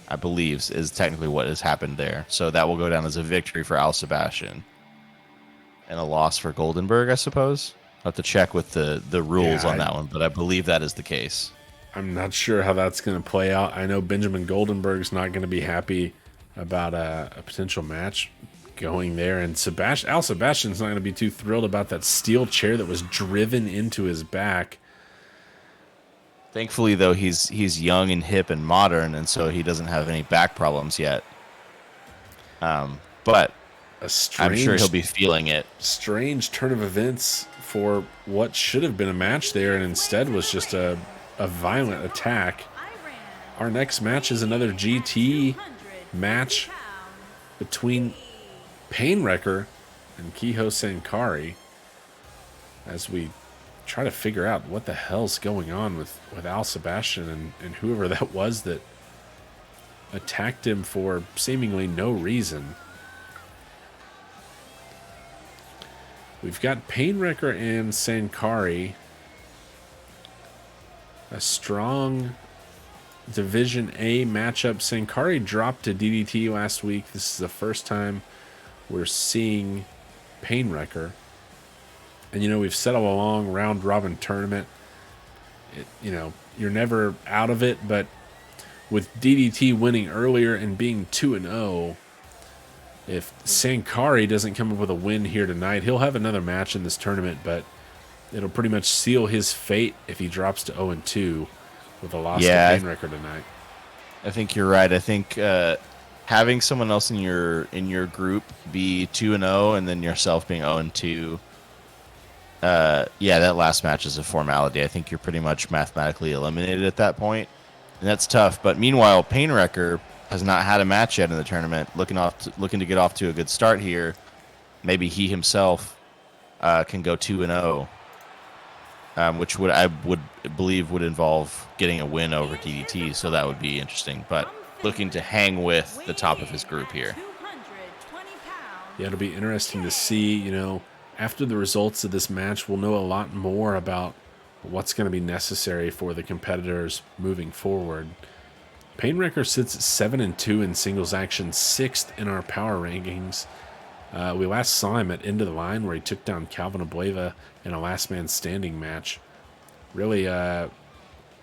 I believe, is technically what has happened there. So that will go down as a victory for Al Sebastian and a loss for Goldenberg, I suppose. I'll have to check with the rules on that one, but I believe that is the case. I'm not sure how that's going to play out. I know Benjamin Goldenberg's not going to be happy about a potential match going there, and Al Sebastian's not going to be too thrilled about that steel chair that was driven into his back. Thankfully, though, he's young and hip and modern, and so he doesn't have any back problems yet. But I'm sure he'll be feeling it. Strange turn of events for what should have been a match there, and instead was just a violent attack. Our next match is another GT match between Painwrecker and Kiho Sankari, as we try to figure out what the hell's going on with Al Sebastian and whoever that was that attacked him for seemingly no reason. We've got Painwrecker and Sankari. A strong Division A matchup. Sankari dropped to DDT last week. This is the first time we're seeing Painwrecker. And, we've said all along, round-robin tournament, you're never out of it. But with DDT winning earlier and being 2-0, if Sankari doesn't come up with a win here tonight, he'll have another match in this tournament, but it'll pretty much seal his fate if he drops to 0-2 with a loss to Painwrecker tonight. I think you're right. I think having someone else in your group be 2-0 and then yourself being 0-2, that last match is a formality. I think you're pretty much mathematically eliminated at that point, and that's tough. But meanwhile, Painwrecker has not had a match yet in the tournament. Looking to get off to a good start here. Maybe he himself can go 2-0. Which I would believe would involve getting a win over DDT, so that would be interesting. But looking to hang with the top of his group here. Yeah, it'll be interesting to see, after the results of this match, we'll know a lot more about what's going to be necessary for the competitors moving forward. Painwrecker sits at 7-2 in singles action, 6th in our power rankings. We last saw him at End of the Line, where he took down Calvin Abueva in a last man standing match. Really,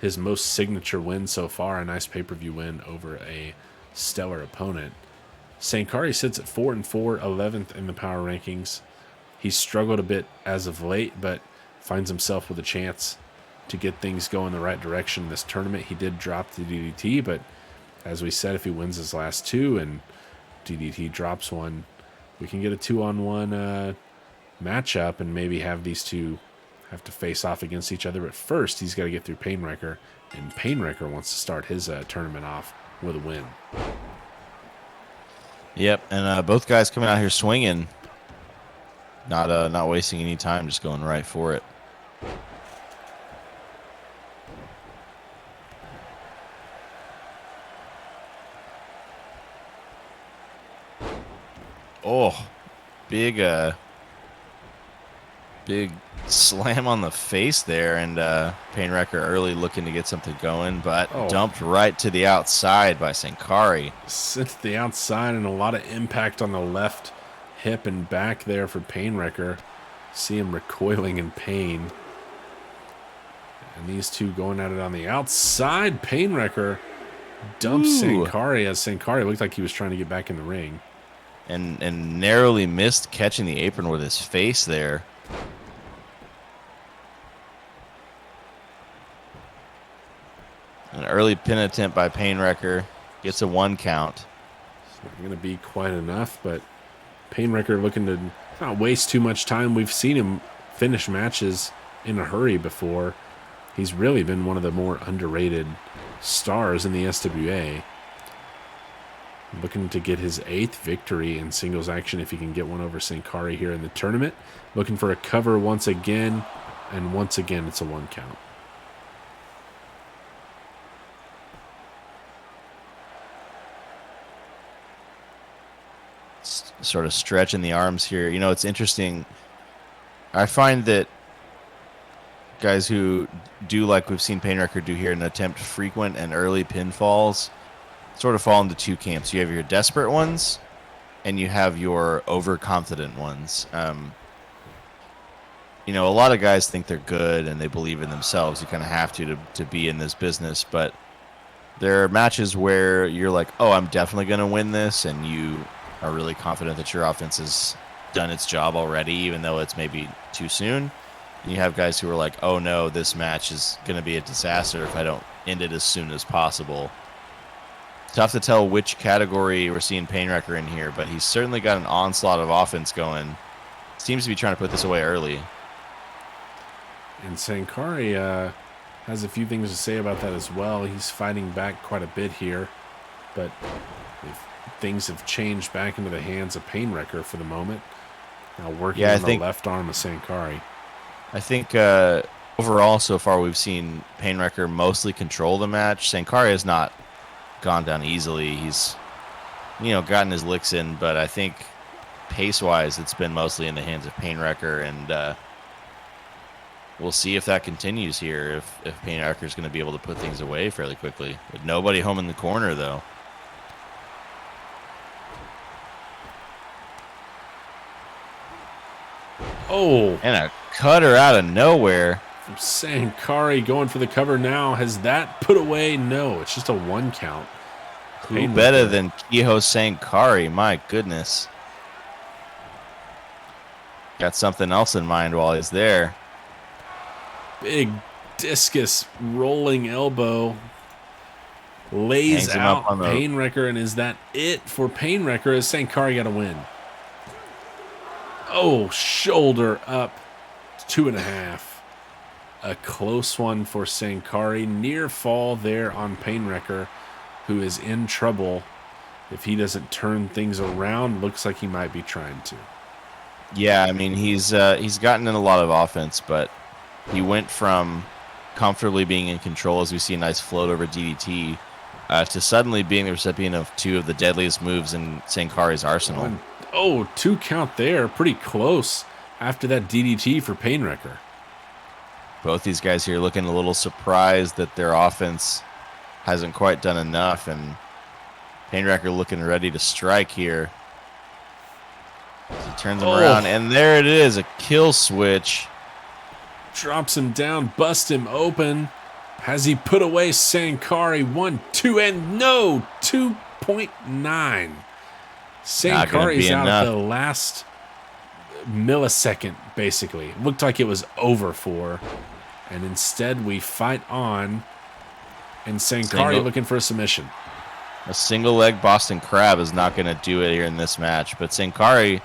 his most signature win so far, a nice pay-per-view win over a stellar opponent. Sankari sits at 4-4, 11th in the power rankings. He's struggled a bit as of late, but finds himself with a chance to get things going the right direction in this tournament. He did drop the DDT, but as we said, if he wins his last two and DDT drops one, we can get a 2-on-1 matchup and maybe have these two have to face off against each other. But first, he's got to get through Painwrecker, and Painwrecker wants to start his tournament off with a win. Yep, and both guys coming out here swinging, not wasting any time, just going right for it. Oh, big slam on the face there, and Painwrecker early looking to get something going, but dumped right to the outside by Sankari. Sent to the outside, and a lot of impact on the left hip and back there for Painwrecker. See him recoiling in pain. And these two going at it on the outside. Painwrecker dumps Sankari, as Sankari looked like he was trying to get back in the ring. And narrowly missed catching the apron with his face there. An early pin attempt by Painwrecker. Gets a 1 count. It's not going to be quite enough, but Painwrecker looking to not waste too much time. We've seen him finish matches in a hurry before. He's really been one of the more underrated stars in the SWA. Looking to get his 8th victory in singles action if he can get one over Sankari here in the tournament. Looking for a cover once again, and once again it's a 1 count. Sort of stretching the arms here. You know, it's interesting. I find that guys who do like we've seen Painwrecker do here and attempt frequent and early pinfalls sort of fall into two camps. You have your desperate ones, and you have your overconfident ones. You know, a lot of guys think they're good and they believe in themselves. You kind of have to be in this business, but there are matches where you're like, oh, I'm definitely going to win this, and you are really confident that your offense has done its job already, even though it's maybe too soon. And you have guys who are like, oh no, this match is going to be a disaster if I don't end it as soon as possible. Tough to tell which category we're seeing Painwrecker in here, but he's certainly got an onslaught of offense going. Seems to be trying to put this away early. And Sankari has a few things to say about that as well. He's fighting back quite a bit here, but if things have changed back into the hands of Painwrecker for the moment. Now working on the left arm of Sankari. I think overall so far we've seen Painwrecker mostly control the match. Sankari has not gone down easily. He's, you know, gotten his licks in, but I think pace-wise it's been mostly in the hands of Painwrecker, and we'll see if that continues here, if Painwrecker is going to be able to put things away fairly quickly. With nobody home in the corner, though. Oh! And a cutter out of nowhere. From Sankari going for the cover now. Has that put away? No, it's just a 1 count. Who better than Kiho Sankari? My goodness. Got something else in mind while he's there. Big discus rolling elbow. Lays out Painwrecker, and is that it for Painwrecker? As Sankari got a win. Oh, shoulder up. 2.5. A close one for Sankari. Near fall there on Painwrecker, who is in trouble. If he doesn't turn things around, looks like he might be trying to. Yeah, I mean, he's gotten in a lot of offense, but he went from comfortably being in control, as we see a nice float over DDT, to suddenly being the recipient of 2 of the deadliest moves in Sankari's arsenal. Oh, 2 count there. Pretty close after that DDT for Painwrecker. Both these guys here looking a little surprised that their offense hasn't quite done enough, and Painwrecker looking ready to strike here. He turns him around, and there it is, a kill switch. Drops him down, busts him open. Has he put away Sankari? 1, 2, and no! 2.9. Sankari's out at the last millisecond, basically. It looked like it was over for. And instead, we fight on. And Sankari looking for a submission. A single leg Boston Crab is not going to do it here in this match. But Sankari,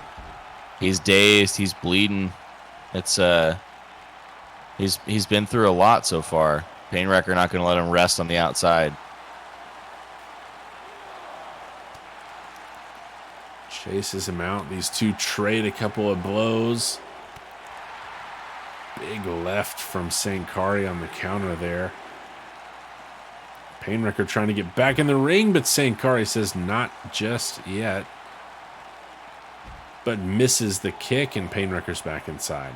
he's dazed. He's bleeding. It's he's been through a lot so far. Painwrecker not going to let him rest on the outside. Chases him out. These two trade a couple of blows. Big left from Sankari on the counter there. Painwrecker trying to get back in the ring, but Sankari says not just yet. But misses the kick, and Painwrecker's back inside.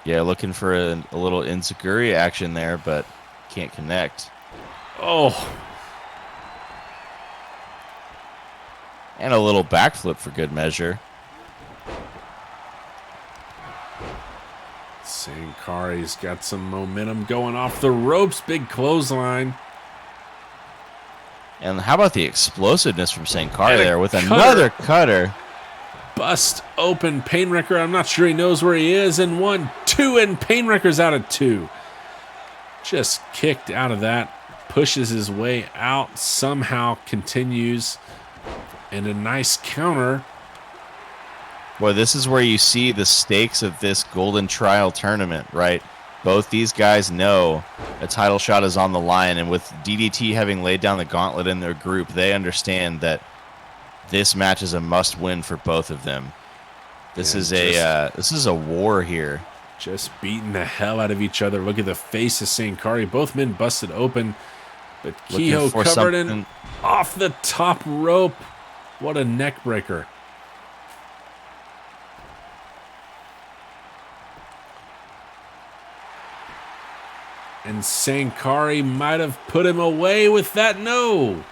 Yeah, looking for a little enziguri action there, but can't connect. Oh. And a little backflip for good measure. Sankari's got some momentum going off the ropes. Big clothesline. And how about the explosiveness from Sankari there with another cutter. Bust open Painwrecker. I'm not sure he knows where he is. And 1, 2, and Painwrecker's out at 2. Just kicked out of that. Pushes his way out. Somehow continues. And a nice counter. Boy, this is where you see the stakes of this Golden Trial tournament, right? Both these guys know a title shot is on the line, and with DDT having laid down the gauntlet in their group, they understand that this match is a must-win for both of them. This is a war here. Just beating the hell out of each other. Look at the face of Sankari. Both men busted open, but Kehoe covered in off the top rope. What a neck breaker. And Sankari might have put him away with that. No.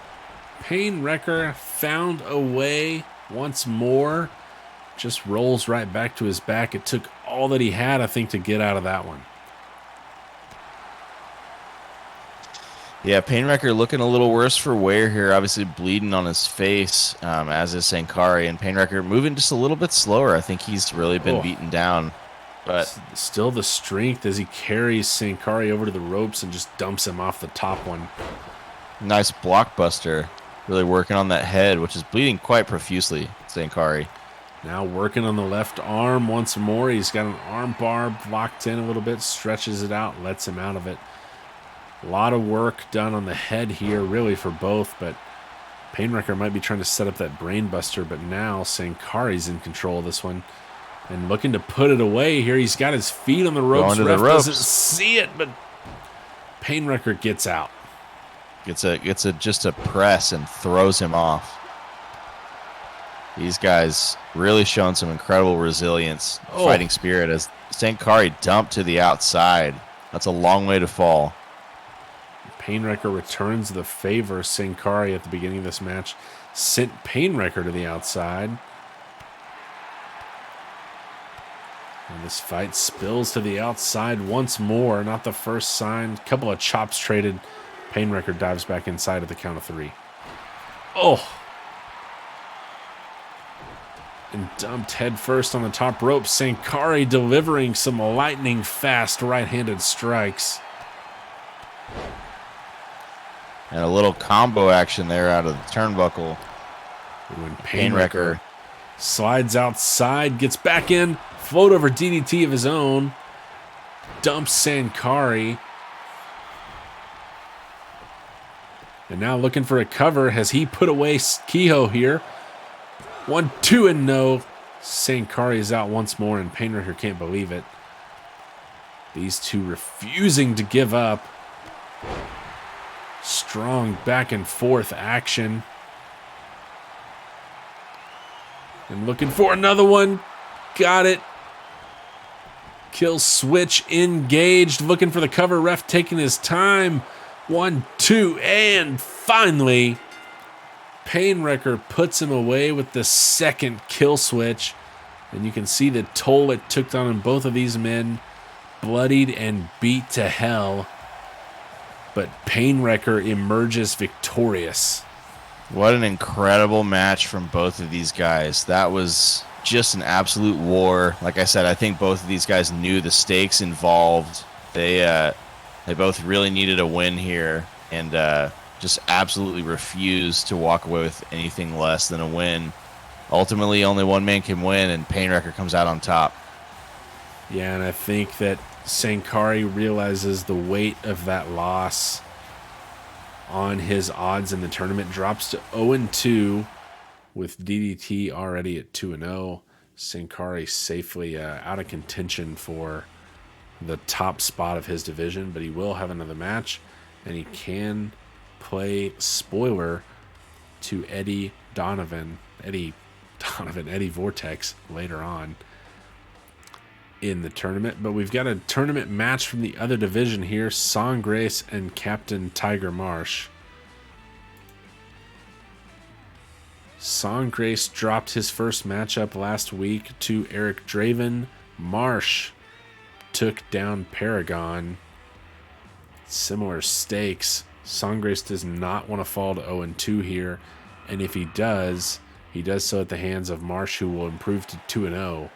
Painwrecker found a way once more. Just rolls right back to his back. It took all that he had, I think, to get out of that one. Yeah, Painwrecker looking a little worse for wear here. Obviously bleeding on his face, as is Sankari. And Painwrecker moving just a little bit slower. I think he's really been beaten down. But still the strength as he carries Sankari over to the ropes and just dumps him off the top one. Nice blockbuster. Really working on that head, which is bleeding quite profusely, Sankari. Now working on the left arm once more. He's got an arm bar locked in a little bit, stretches it out, lets him out of it. A lot of work done on the head here, really, for both, but Painwrecker might be trying to set up that brain buster, but now Sankari's in control of this one. And looking to put it away here. He's got his feet on the ropes. Ref doesn't see it, but Painwrecker gets out. Gets just a press and throws him off. These guys really showing some incredible resilience, fighting spirit as Sankari dumped to the outside. That's a long way to fall. Painwrecker returns the favor. Sankari at the beginning of this match sent Painwrecker to the outside. And this fight spills to the outside once more. Not the first sign. Couple of chops traded. Painwrecker dives back inside at the count of 3. Oh! And dumped head first on the top rope. Sankari delivering some lightning fast right-handed strikes. And a little combo action there out of the turnbuckle. When Painwrecker slides outside, gets back in. Float over DDT of his own. Dumps Sankari. And now looking for a cover. Has he put away Kehoe here? 1, 2, and no. Sankari is out once more, and Painwrecker can't believe it. These two refusing to give up. Strong back and forth action. And looking for another one. Got it. Kill switch engaged. Looking for the cover. Ref taking his time. 1, 2, and finally, Painwrecker puts him away with the second kill switch. And you can see the toll it took on both of these men. Bloodied and beat to hell. But Painwrecker emerges victorious. What an incredible match from both of these guys. That was just an absolute war. Like I said, I think both of these guys knew the stakes involved. They both really needed a win here, and just absolutely refused to walk away with anything less than a win. Ultimately, only one man can win, and Painwrecker comes out on top. Yeah, and I think that Sankari realizes the weight of that loss on his odds in the tournament. Drops to 0-2 with DDT already at 2-0. Sankari safely out of contention for the top spot of his division, but he will have another match, and he can play spoiler to Eddie Vortex later on in the tournament. But we've got a tournament match from the other division here. Song Grace and Captain Tiger Marsh. Song Grace dropped his first matchup last week to Eric Draven. Marsh took down Paragon. Similar stakes. Song Grace does not want to fall to 0-2 here, and if he does so at the hands of Marsh, who will improve to 2-0.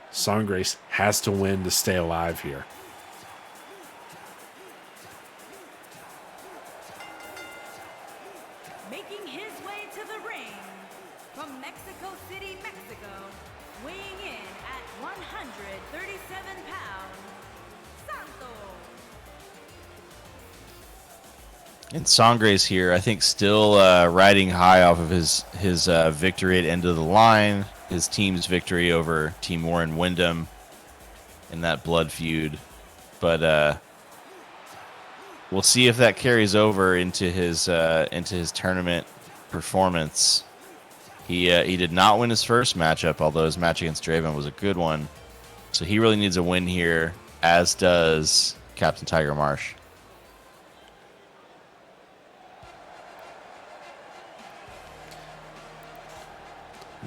Song Grace has to win to stay alive here. Making his way to the ring from Mexico City, Mexico, weighing in at 137 pounds, Santos. And Sangre's here, I think, still riding high off of his victory at End of the Line, his team's victory over Team Warren Wyndham in that blood feud. But we'll see if that carries over into his tournament performance. He did not win his first matchup, although his match against Draven was a good one. So he really needs a win here, as does Captain Tiger Marsh.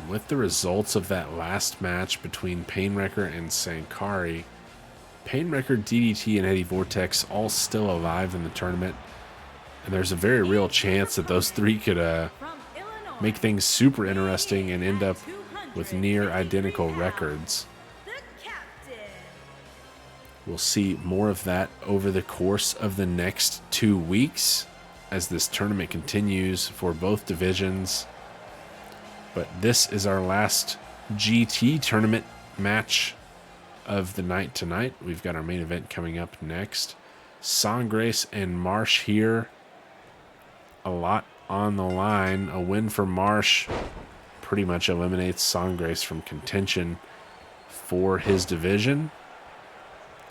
With the results of that last match between Painwrecker and Sankari, Painwrecker, DDT, and Eddie Vortex all still alive in the tournament. And there's a very real chance that those three could make things super interesting and end up with near identical records. We'll see more of that over the course of the next 2 weeks as this tournament continues for both divisions. But this is our last GT tournament match of the night tonight. We've got our main event coming up next. Sangre's and Marsh here. A lot on the line. A win for Marsh pretty much eliminates Sangre's from contention for his division.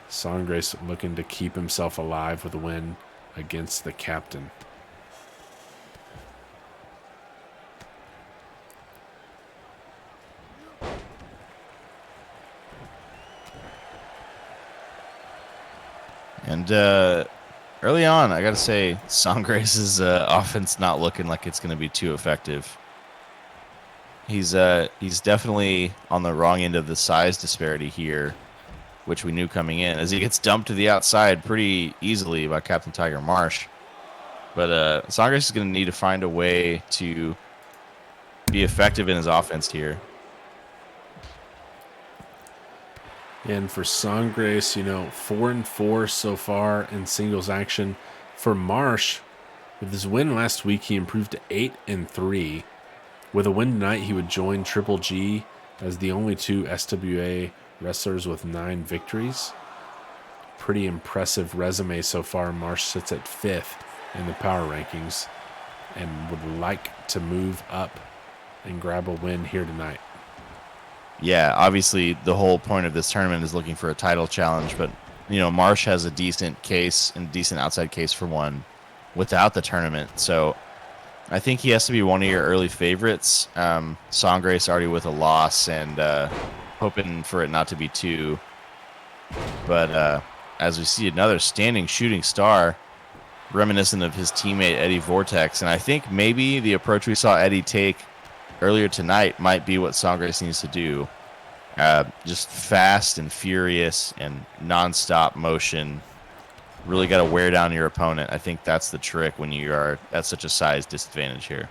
Sangre's looking to keep himself alive with a win against the captain. And early on, I got to say, Sangre's offense not looking like it's going to be too effective. He's definitely on the wrong end of the size disparity here, which we knew coming in, as he gets dumped to the outside pretty easily by Captain Tiger Marsh. But Sangre's is going to need to find a way to be effective in his offense here. And for Sangre's, 4-4 so far in singles action. For Marsh, with his win last week, he improved to 8-3. With a win tonight, he would join Triple G as the only two SWA wrestlers with 9 victories. Pretty impressive resume so far. Marsh sits at 5th in the power rankings and would like to move up and grab a win here tonight. Yeah, obviously the whole point of this tournament is looking for a title challenge, but Marsh has a decent case and decent outside case for one without the tournament. So I think he has to be one of your early favorites. Sangre's already with a loss, and hoping for it not to be two. But as we see another standing shooting star, reminiscent of his teammate Eddie VORTEX, and I think maybe the approach we saw Eddie take earlier tonight might be what Sangres needs to do. Just fast and furious and non-stop motion. Really got to wear down your opponent. I think that's the trick when you are at such a size disadvantage here.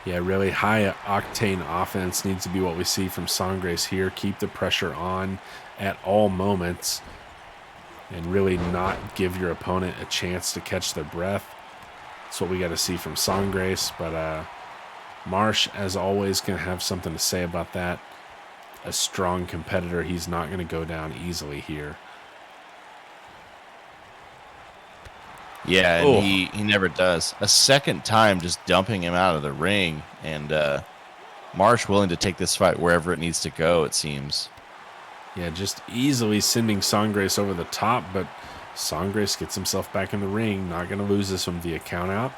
Yeah, really high octane offense needs to be what we see from Sangres here. Keep the pressure on at all moments and really not give your opponent a chance to catch their breath. That's what we got to see from Sangres. But Marsh, as always, going to have something to say about that. A strong competitor. He's not going to go down easily here. Yeah, and he never does. A second time just dumping him out of the ring. And Marsh willing to take this fight wherever it needs to go, it seems. Yeah, just easily sending Sangres over the top, but Sangres gets himself back in the ring. Not going to lose this one via count out.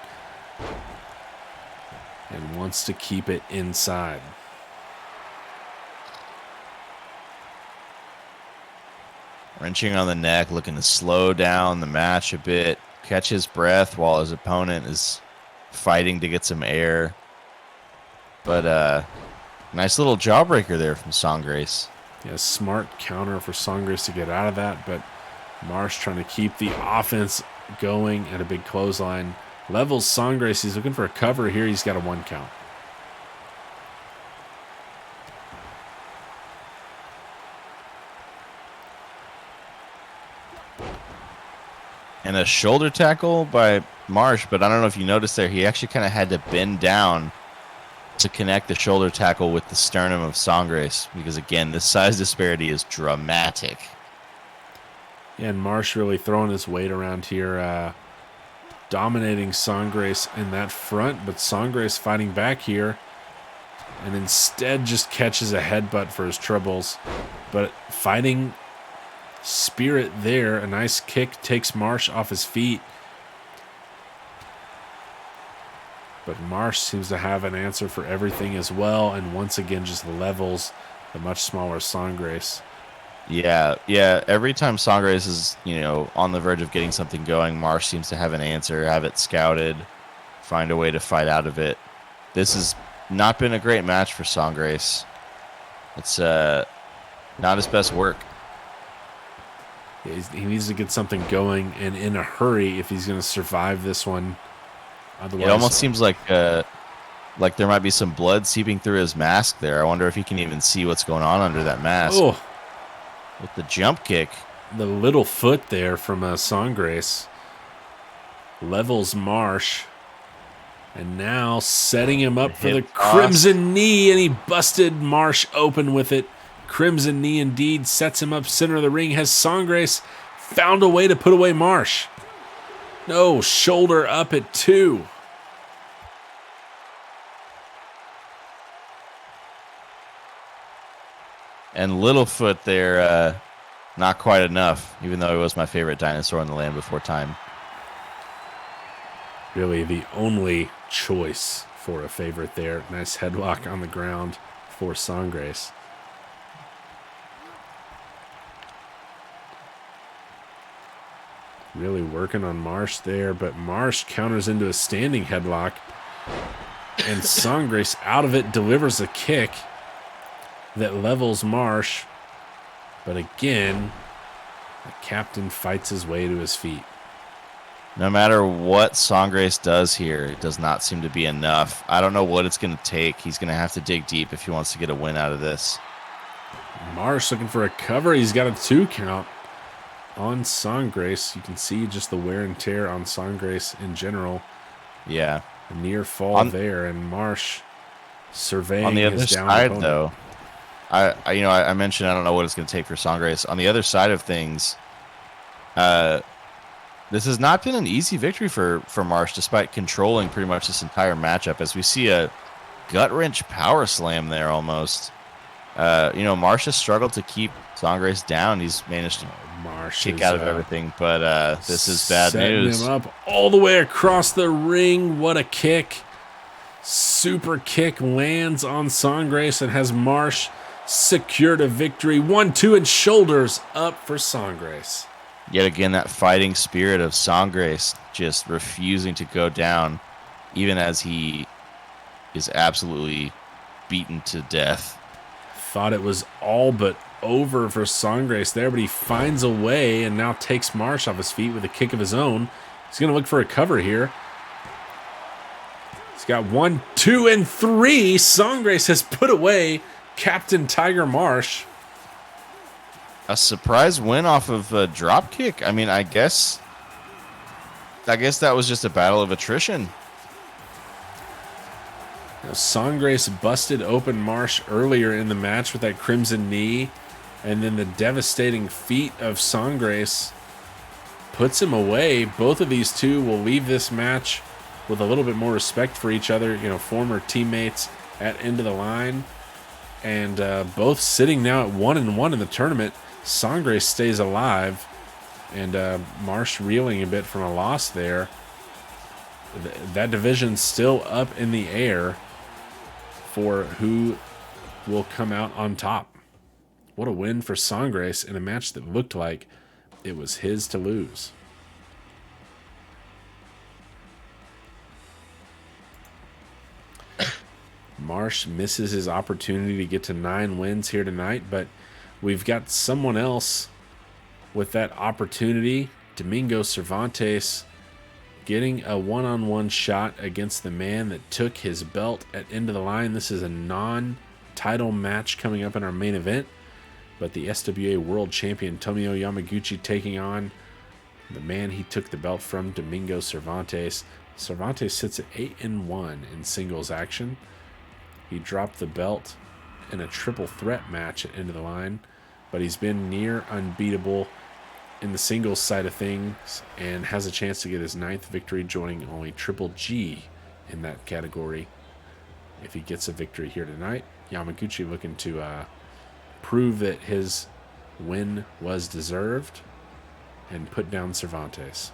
And wants to keep it inside. Wrenching on the neck, looking to slow down the match a bit. Catch his breath while his opponent is fighting to get some air. But nice little jawbreaker there from Sangres. Yeah, smart counter for Sangres to get out of that, but Marsh trying to keep the offense going at a big clothesline. Levels Sangres. He's looking for a cover here. He's got a 1 count. And a shoulder tackle by Marsh, but I don't know if you noticed there, he actually kind of had to bend down to connect the shoulder tackle with the sternum of Sangres, because again, this size disparity is dramatic. Yeah, and Marsh really throwing his weight around here, dominating Sangres in that front, but Sangres fighting back here, and instead just catches a headbutt for his troubles. But fighting spirit there. A nice kick takes Marsh off his feet. But Marsh seems to have an answer for everything as well, and once again just levels the much smaller Sangres. Yeah. Every time Sangres is, on the verge of getting something going, Marsh seems to have an answer, have it scouted, find a way to fight out of it. This has not been a great match for Sangres. It's not his best work. Yeah, he needs to get something going, and in a hurry if he's going to survive this one. Otherwise, it almost seems like there might be some blood seeping through his mask there. I wonder if he can even see what's going on under that mask. Oh, with the jump kick. The little foot there from Sangres levels Marsh. And now setting him up for the Crimson Knee, and he busted Marsh open with it. Crimson Knee indeed sets him up center of the ring. Has Sangres found a way to put away Marsh? No, shoulder up at 2. And Littlefoot there, not quite enough, even though he was my favorite dinosaur in the Land Before Time. Really the only choice for a favorite there. Nice headlock on the ground for Sangres. Really working on Marsh there, but Marsh counters into a standing headlock. And Sangres out of it delivers a kick that levels Marsh. But again, the captain fights his way to his feet. No matter what Sangres does here, it does not seem to be enough. I don't know what it's going to take. He's going to have to dig deep if he wants to get a win out of this. Marsh looking for a cover. He's got a 2 count on Sangres. You can see just the wear and tear on Sangres in general. Yeah. A near fall there, and Marsh surveying on the other his down side, opponent. though. I mentioned I don't know what it's going to take for Sangres. On the other side of things, this has not been an easy victory for Marsh, despite controlling pretty much this entire matchup. As we see a gut wrench power slam there, almost. Marsh has struggled to keep Sangres down. He's managed to kick out of everything, but this is bad news. Setting him up all the way across the ring. What a kick! Super kick lands on Sangres and has Marsh secured a victory. 1-2 and shoulders up for Sangres. Yet again, that fighting spirit of Sangres just refusing to go down, even as he is absolutely beaten to death. Thought it was all but over for Sangres there, but he finds a way and now takes Marsh off his feet with a kick of his own. He's going to look for a cover here. He's got 1, 2, and 3. Sangres has put away Captain Tiger Marsh. A surprise win off of a drop kick. I mean, I guess that was just a battle of attrition. Now, Sangres busted open Marsh earlier in the match with that crimson knee, and then the devastating feat of Sangres puts him away. Both of these two will leave this match with a little bit more respect for each other, former teammates at end of the line, and both sitting now at 1-1 in the tournament. Sangres stays alive, and Marsh reeling a bit from a loss there. That division's still up in the air for who will come out on top. What a win for Sangres in a match that looked like it was his to lose. Marsh misses his opportunity to get to 9 wins here tonight, but we've got someone else with that opportunity. Domingo Cervantes getting a one-on-one shot against the man that took his belt at end of the line. This is a non-title match coming up in our main event, but the SWA World Champion Tomio Yamaguchi taking on the man he took the belt from, Domingo Cervantes. Cervantes sits at 8-1 in singles action. He dropped the belt in a triple threat match at end of the line, but he's been near unbeatable in the singles side of things and has a chance to get his 9th victory, joining only Triple G in that category if he gets a victory here tonight. Yamaguchi looking to prove that his win was deserved and put down Cervantes.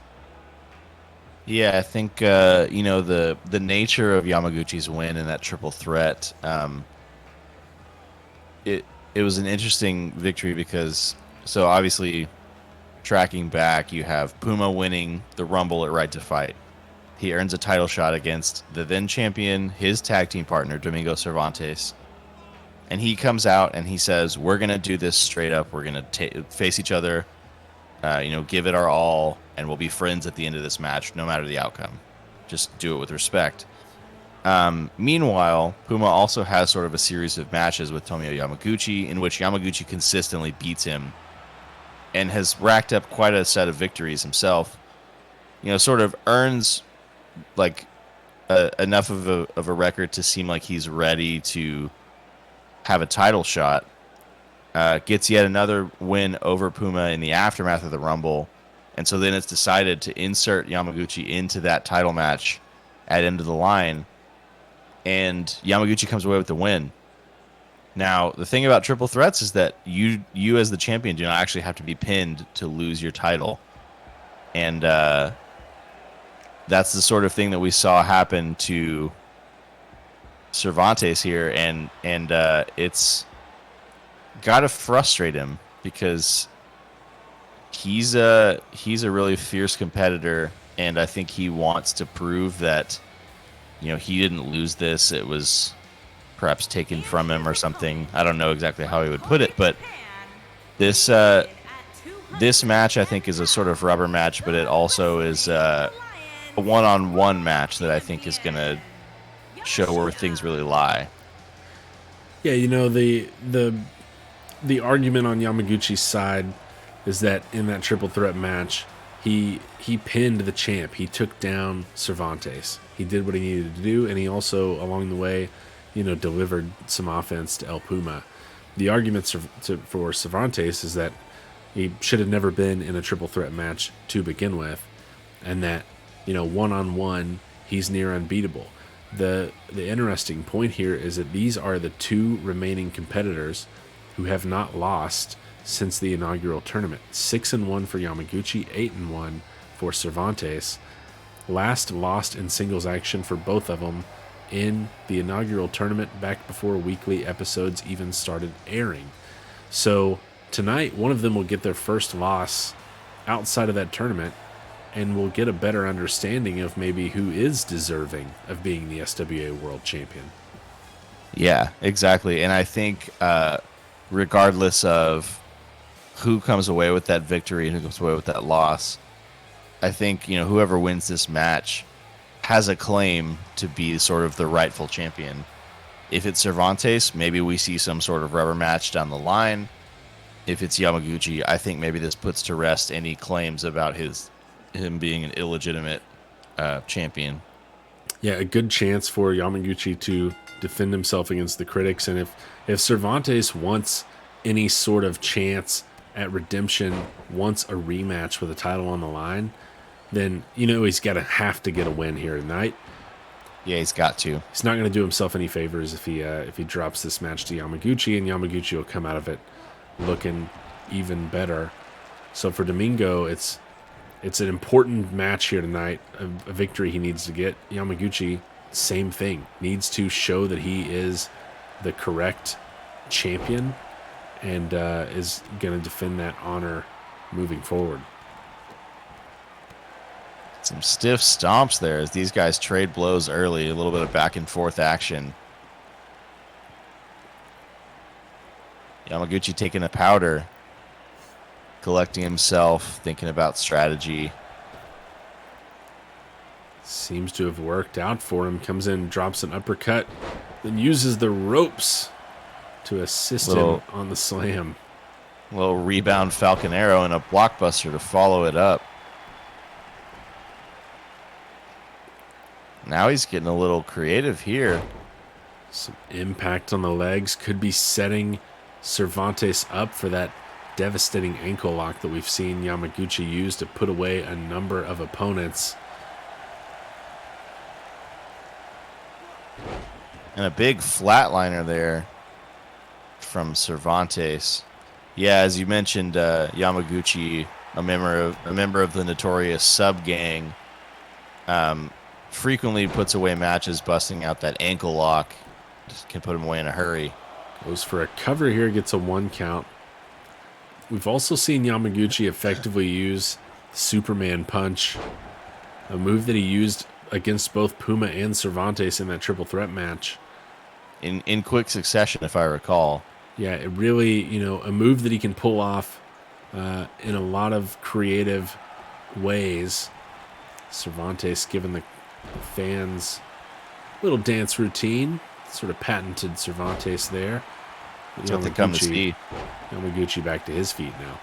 Yeah, I think the nature of Yamaguchi's win in that triple threat, it was an interesting victory because, so obviously tracking back, you have Puma winning the Rumble at Right to Fight. He earns a title shot against the then champion, his tag team partner, Domingo Cervantes. And he comes out and he says, we're going to do this straight up. We're going to face each other, give it our all, and we'll be friends at the end of this match, no matter the outcome. Just do it with respect. Meanwhile, Puma also has sort of a series of matches with Tomio Yamaguchi in which Yamaguchi consistently beats him and has racked up quite a set of victories himself. Sort of earns like enough of a record to seem like he's ready to have a title shot. Gets yet another win over Puma in the aftermath of the Rumble. And so then it's decided to insert Yamaguchi into that title match at end of the line. And Yamaguchi comes away with the win. Now, the thing about triple threats is that you as the champion do not actually have to be pinned to lose your title. And that's the sort of thing that we saw happen to Cervantes here. And it's got to frustrate him because he's a really fierce competitor. And I think he wants to prove that, he didn't lose this. It was perhaps taken from him or something. I don't know exactly how he would put it, but this match I think is a sort of rubber match, but it also is a one-on-one match that I think is going to show where things really lie. Yeah, the argument on Yamaguchi's side is that in that triple threat match, he pinned the champ. He took down Cervantes. He did what he needed to do, and he also, along the way, delivered some offense to El Puma. The argument for Cervantes is that he should have never been in a triple threat match to begin with, and that, one-on-one, he's near unbeatable. The interesting point here is that these are the 2 remaining competitors who have not lost since the inaugural tournament. 6-1 for Yamaguchi, 8-1 for Cervantes. Last lost in singles action for both of them in the inaugural tournament back before weekly episodes even started airing. So tonight, one of them will get their first loss outside of that tournament, and we'll get a better understanding of maybe who is deserving of being the SWA World Champion. Yeah, exactly. And I think regardless of who comes away with that victory and who comes away with that loss, I think, you know, whoever wins this match has a claim to be sort of the rightful champion. If it's Cervantes, maybe we see some sort of rubber match down the line. If it's Yamaguchi, I think maybe this puts to rest any claims about him being an illegitimate champion. Yeah, a good chance for Yamaguchi to defend himself against the critics. And if Cervantes wants any sort of chance at redemption, wants a rematch with a title on the line, then, you know, he's have to get a win here tonight. Yeah, he's got to. He's not going to do himself any favors if he drops this match to Yamaguchi, and Yamaguchi will come out of it looking even better. So for Domingo, it's an important match here tonight, a victory he needs to get. Yamaguchi, same thing, needs to show that he is the correct champion and is going to defend that honor moving forward. Some stiff stomps there as these guys trade blows early. A little bit of back and forth action. Yamaguchi taking a powder, collecting himself, thinking about strategy. Seems to have worked out for him. Comes in, drops an uppercut, then uses the ropes to assist him on the slam. A little rebound Falcon Arrow and a blockbuster to follow it up. Now he's getting a little creative here. Some impact on the legs could be setting Cervantes up for that devastating ankle lock that we've seen Yamaguchi use to put away a number of opponents. And a big flatliner there from Cervantes. Yeah, as you mentioned, Yamaguchi, a member of the notorious Sub Gang, frequently puts away matches, busting out that ankle lock. Just can put him away in a hurry. Goes for a cover here, gets a 1 count. We've also seen Yamaguchi effectively use Superman Punch, a move that he used against both Puma and Cervantes in that triple threat match. In quick succession, if I recall. Yeah, it really, you know, a move that he can pull off in a lot of creative ways. Cervantes giving the fans a little dance routine, sort of patented Cervantes there. That's what they come to see. Yamaguchi back to his feet now.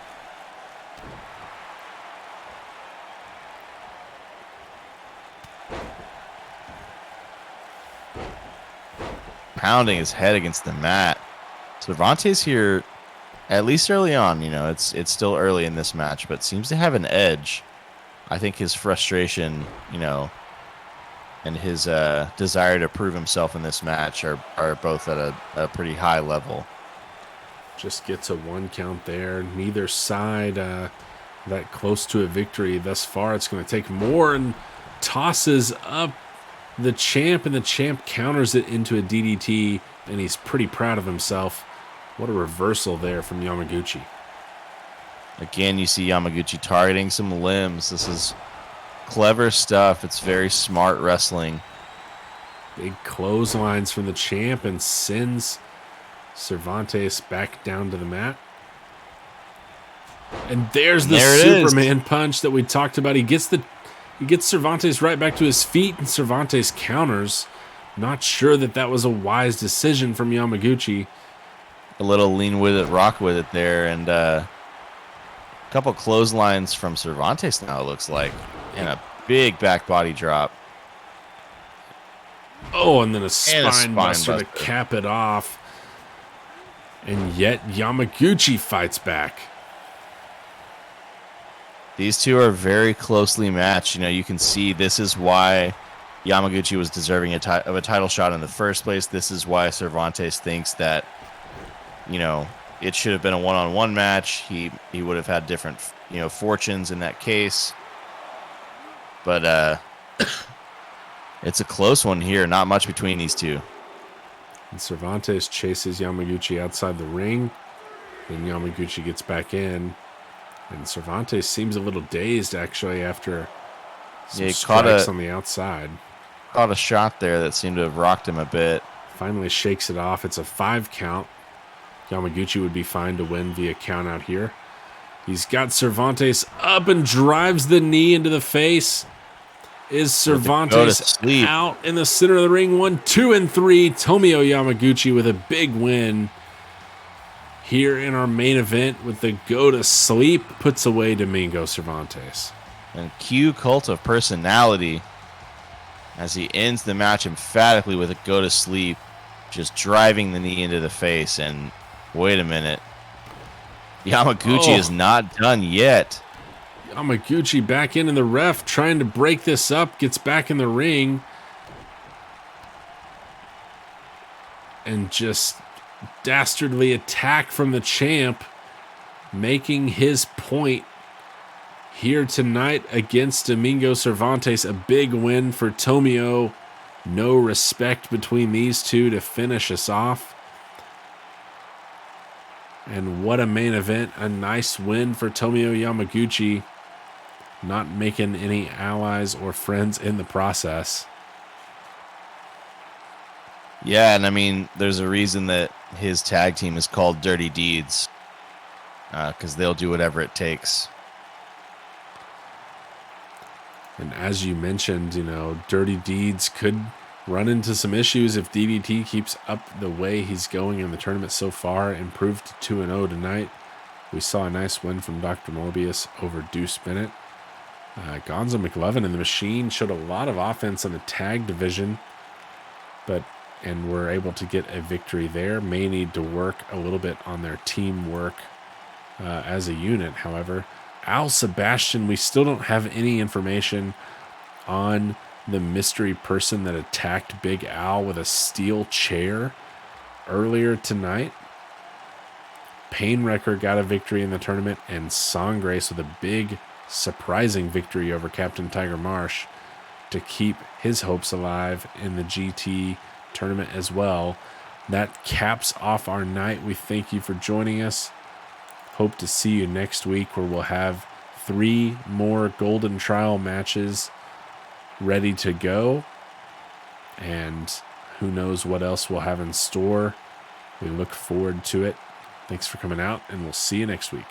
Pounding his head against the mat. Cervantes here, at least early on, you know, it's still early in this match, but seems to have an edge. I think his frustration, you know, and his desire to prove himself in this match are both at a pretty high level. Just gets a 1 count there. Neither side that close to a victory thus far. It's going to take more, and tosses up the champ, and the champ counters it into a DDT, and he's pretty proud of himself. What a reversal there from Yamaguchi. Again, you see Yamaguchi targeting some limbs. This is clever stuff. It's very smart wrestling. Big clotheslines from the champ and sends Cervantes back down to the mat. And there's the Superman punch that we talked about. He gets Cervantes right back to his feet, and Cervantes counters. Not sure that was a wise decision from Yamaguchi. A little lean with it, rock with it there, and a couple clotheslines from Cervantes now, it looks like, and a big back body drop. Oh, and then a spine buster to cap it off. And yet Yamaguchi fights back. These two are very closely matched. You know, you can see this is why Yamaguchi was deserving of a title shot in the first place. This is why Cervantes thinks that, you know, it should have been a one-on-one match. He would have had different, you know, fortunes in that case. But It's a close one here. Not much between these two. And Cervantes chases Yamaguchi outside the ring. Then Yamaguchi gets back in. And Cervantes seems a little dazed, actually, after some strikes on the outside. Caught a shot there that seemed to have rocked him a bit. Finally shakes it off. It's a 5 count. Yamaguchi would be fine to win via count out here. He's got Cervantes up and drives the knee into the face. Is Cervantes out in the center of the ring? 1, 2, and 3. Tomio Yamaguchi with a big win here in our main event with the go to sleep. Puts away Domingo Cervantes. And cue Cult of Personality as he ends the match emphatically with a go to sleep, just driving the knee into the face. And wait a minute, Yamaguchi is not done yet. Yamaguchi back in, and the ref trying to break this up, gets back in the ring and just dastardly attack from the champ, making his point here tonight against Domingo Cervantes. A big win for Tomio. No respect between these two to finish us off. And what a main event. A nice win for Tomio Yamaguchi. Not making any allies or friends in the process. Yeah, and I mean, there's a reason that his tag team is called Dirty Deeds. Because they'll do whatever it takes. And as you mentioned, you know, Dirty Deeds could run into some issues if DDT keeps up the way he's going in the tournament so far. Improved to 2-0 tonight. We saw a nice win from Dr. Morbius over Deuce Bennett. Gonzo McLovin and the Machine showed a lot of offense in the tag division, and were able to get a victory there. May need to work a little bit on their teamwork as a unit, however. Al Sebastian, we still don't have any information on the mystery person that attacked Big Al with a steel chair earlier tonight. Painwrecker got a victory in the tournament, and Songgrace with a big, surprising victory over Captain Tiger Marsh to keep his hopes alive in the GT tournament as well. That caps off our night. We thank you for joining us. Hope to see you next week, where we'll have 3 more Golden Trial matches ready to go. And who knows what else we'll have in store. We look forward to it. Thanks for coming out, and we'll see you next week.